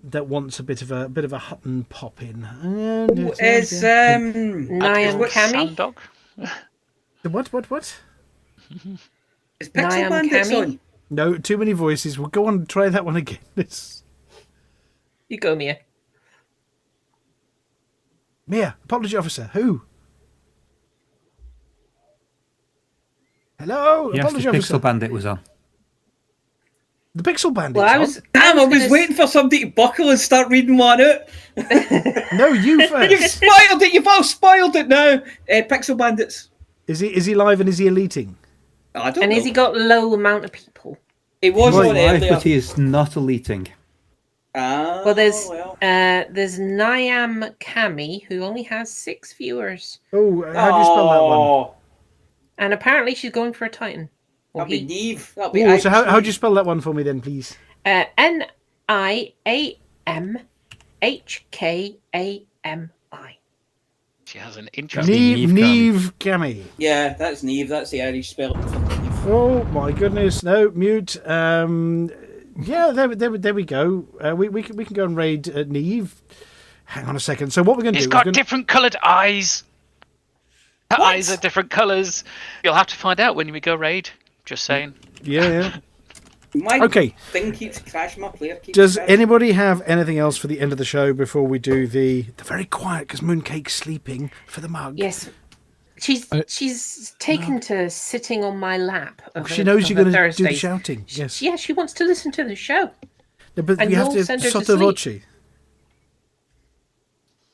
that wants a bit of a Hutton pop in? Is Niam Kami? Sandog? What? Is Pixel Niam Bandits Kami? on? No, too many voices. We'll go on and try that one again. You go, Mia. Mia, apology officer. Who? Hello, Yes, apology the officer. Pixel Bandit was on. The Pixel Bandit. Well, I was waiting for somebody to buckle and start reading one out. No, you first. You've spoiled it. You've all spoiled it now. Pixel Bandits. Is he live and is he eliting? I don't And know. has he got low amount of people? He was He's on live, earlier. but he is not eliting. Well, there's Niam Kami, who only has 6 viewers. Oh, how do you spell that one? And apparently she's going for a Titan. Or That'll be Neve. That'll be Oh, so how actually- do you spell that one for me then, please? Niamhkami. She has an interesting Neve Kami. Yeah, that's Neve. That's the Irish spell. Oh my goodness! No, mute. Yeah, there we go. We can go and raid Neve. Hang on a second. So what we're going to He's do? got different coloured eyes. Her What? eyes are different colours. You'll have to find out when we go raid. Just saying. Yeah. My Okay. thing keeps crashing. My player keeps Does crashing. anybody have anything else for the end of the show before we do the very quiet because Mooncake's sleeping for the mug? Yes. She's taken to sitting on my lap. She knows you're going to do the Thursdays. shouting. Yes. Yeah, she wants to listen to the show. No, but And we have you'll to send her to sotto sleep. voce.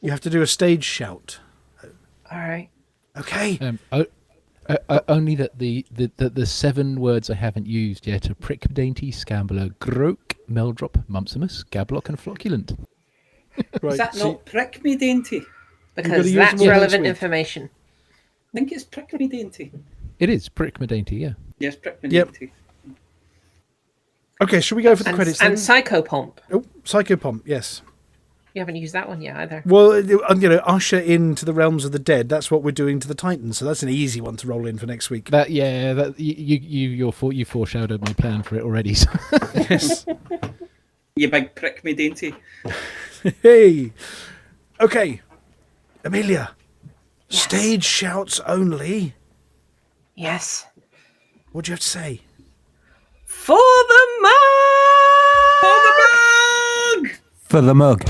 You have to do a stage shout. All right. Okay. Only that the 7 words I haven't used yet are prick, dainty, scambler, groak, meldrop, mumpsimus, gablock, and flocculent. Right. Is that so- not prick me dainty? Because use that's them all next relevant week. information. I think it's prick me dainty. It is prick, dainty, yeah. Yes, prick me Yep. dainty. Okay, should we go for the credits then? And Psychopomp. Oh, Psychopomp, yes. You haven't used that one yet either. Well, usher into the realms of the dead. That's what we're doing to the Titans, so that's an easy one to roll in for next week. You foreshadowed my plan for it already. So. Yes. You big prick me dainty. Hey. Okay. Amelia. Yes. Stage shouts only. Yes. What do you have to say? For the mug! For the mug! For the mug.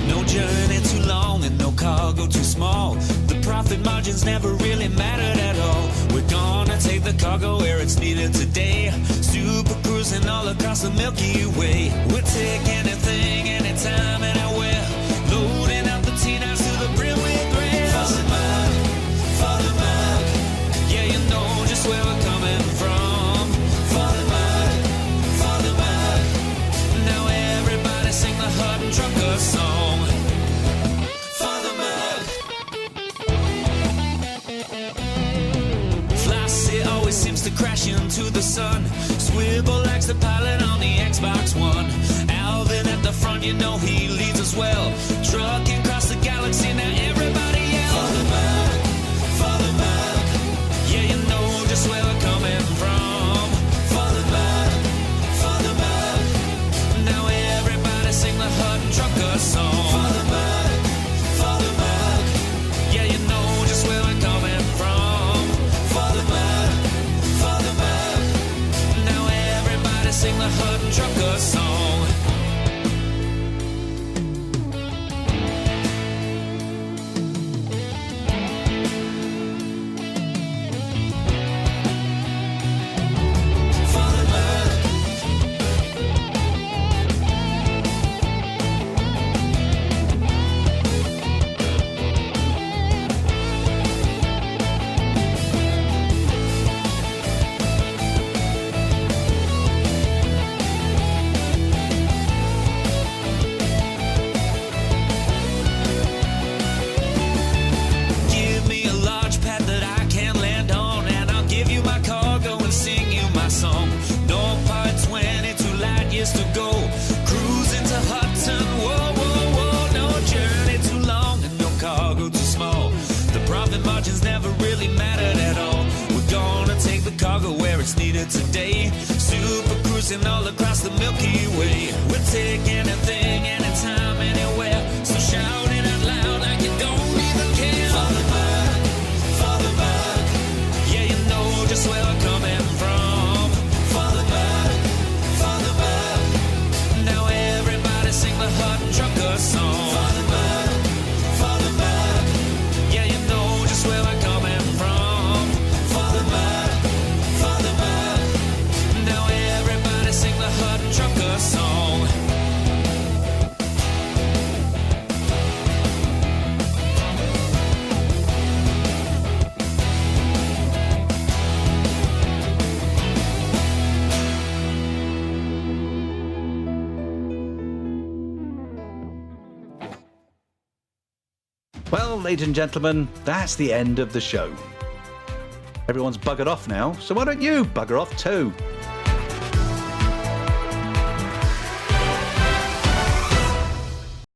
No journey too long and no cargo too small. The profit margins never really mattered at all. We're gonna take the cargo where it's needed today. Super cruising all across the Milky Way. We'll take anything, anytime, anywhere. Loading up the T-9s to the brim with grain. For the mug, yeah, you know just where we're coming from. For the mug, now everybody sing the Hutton Trucker song. For the mug. Flossy always seems to crash into the sun. Swivel likes the pilot on the Xbox One. Alvin at the front, you know he leads us well. Trucking across the galaxy, now everybody yell. For the mug, yeah, you know just where we're coming from. For the mug, now everybody sing the Hutton Trucker song. For the mug, yeah, you know just where we're coming from. For the mug, now everybody sing the Hutton Trucker song. To go cruising to Hutton, whoa, no journey too long and no cargo too small. The profit margins never really mattered at all. We're gonna take the cargo where it's needed today. Super cruising all across the Milky Way. We'll take anything, anytime, anywhere. So shout it out loud like you don't even care. For the mug, yeah, you know just where we're coming from. For the mug, sing the Hutton Trucker song. For the mug, yeah, you know just where we're coming from. For the mug, now everybody sing the Hutton Trucker song. Well, ladies and gentlemen, that's the end of the show. Everyone's buggered off now, so why don't you bugger off too?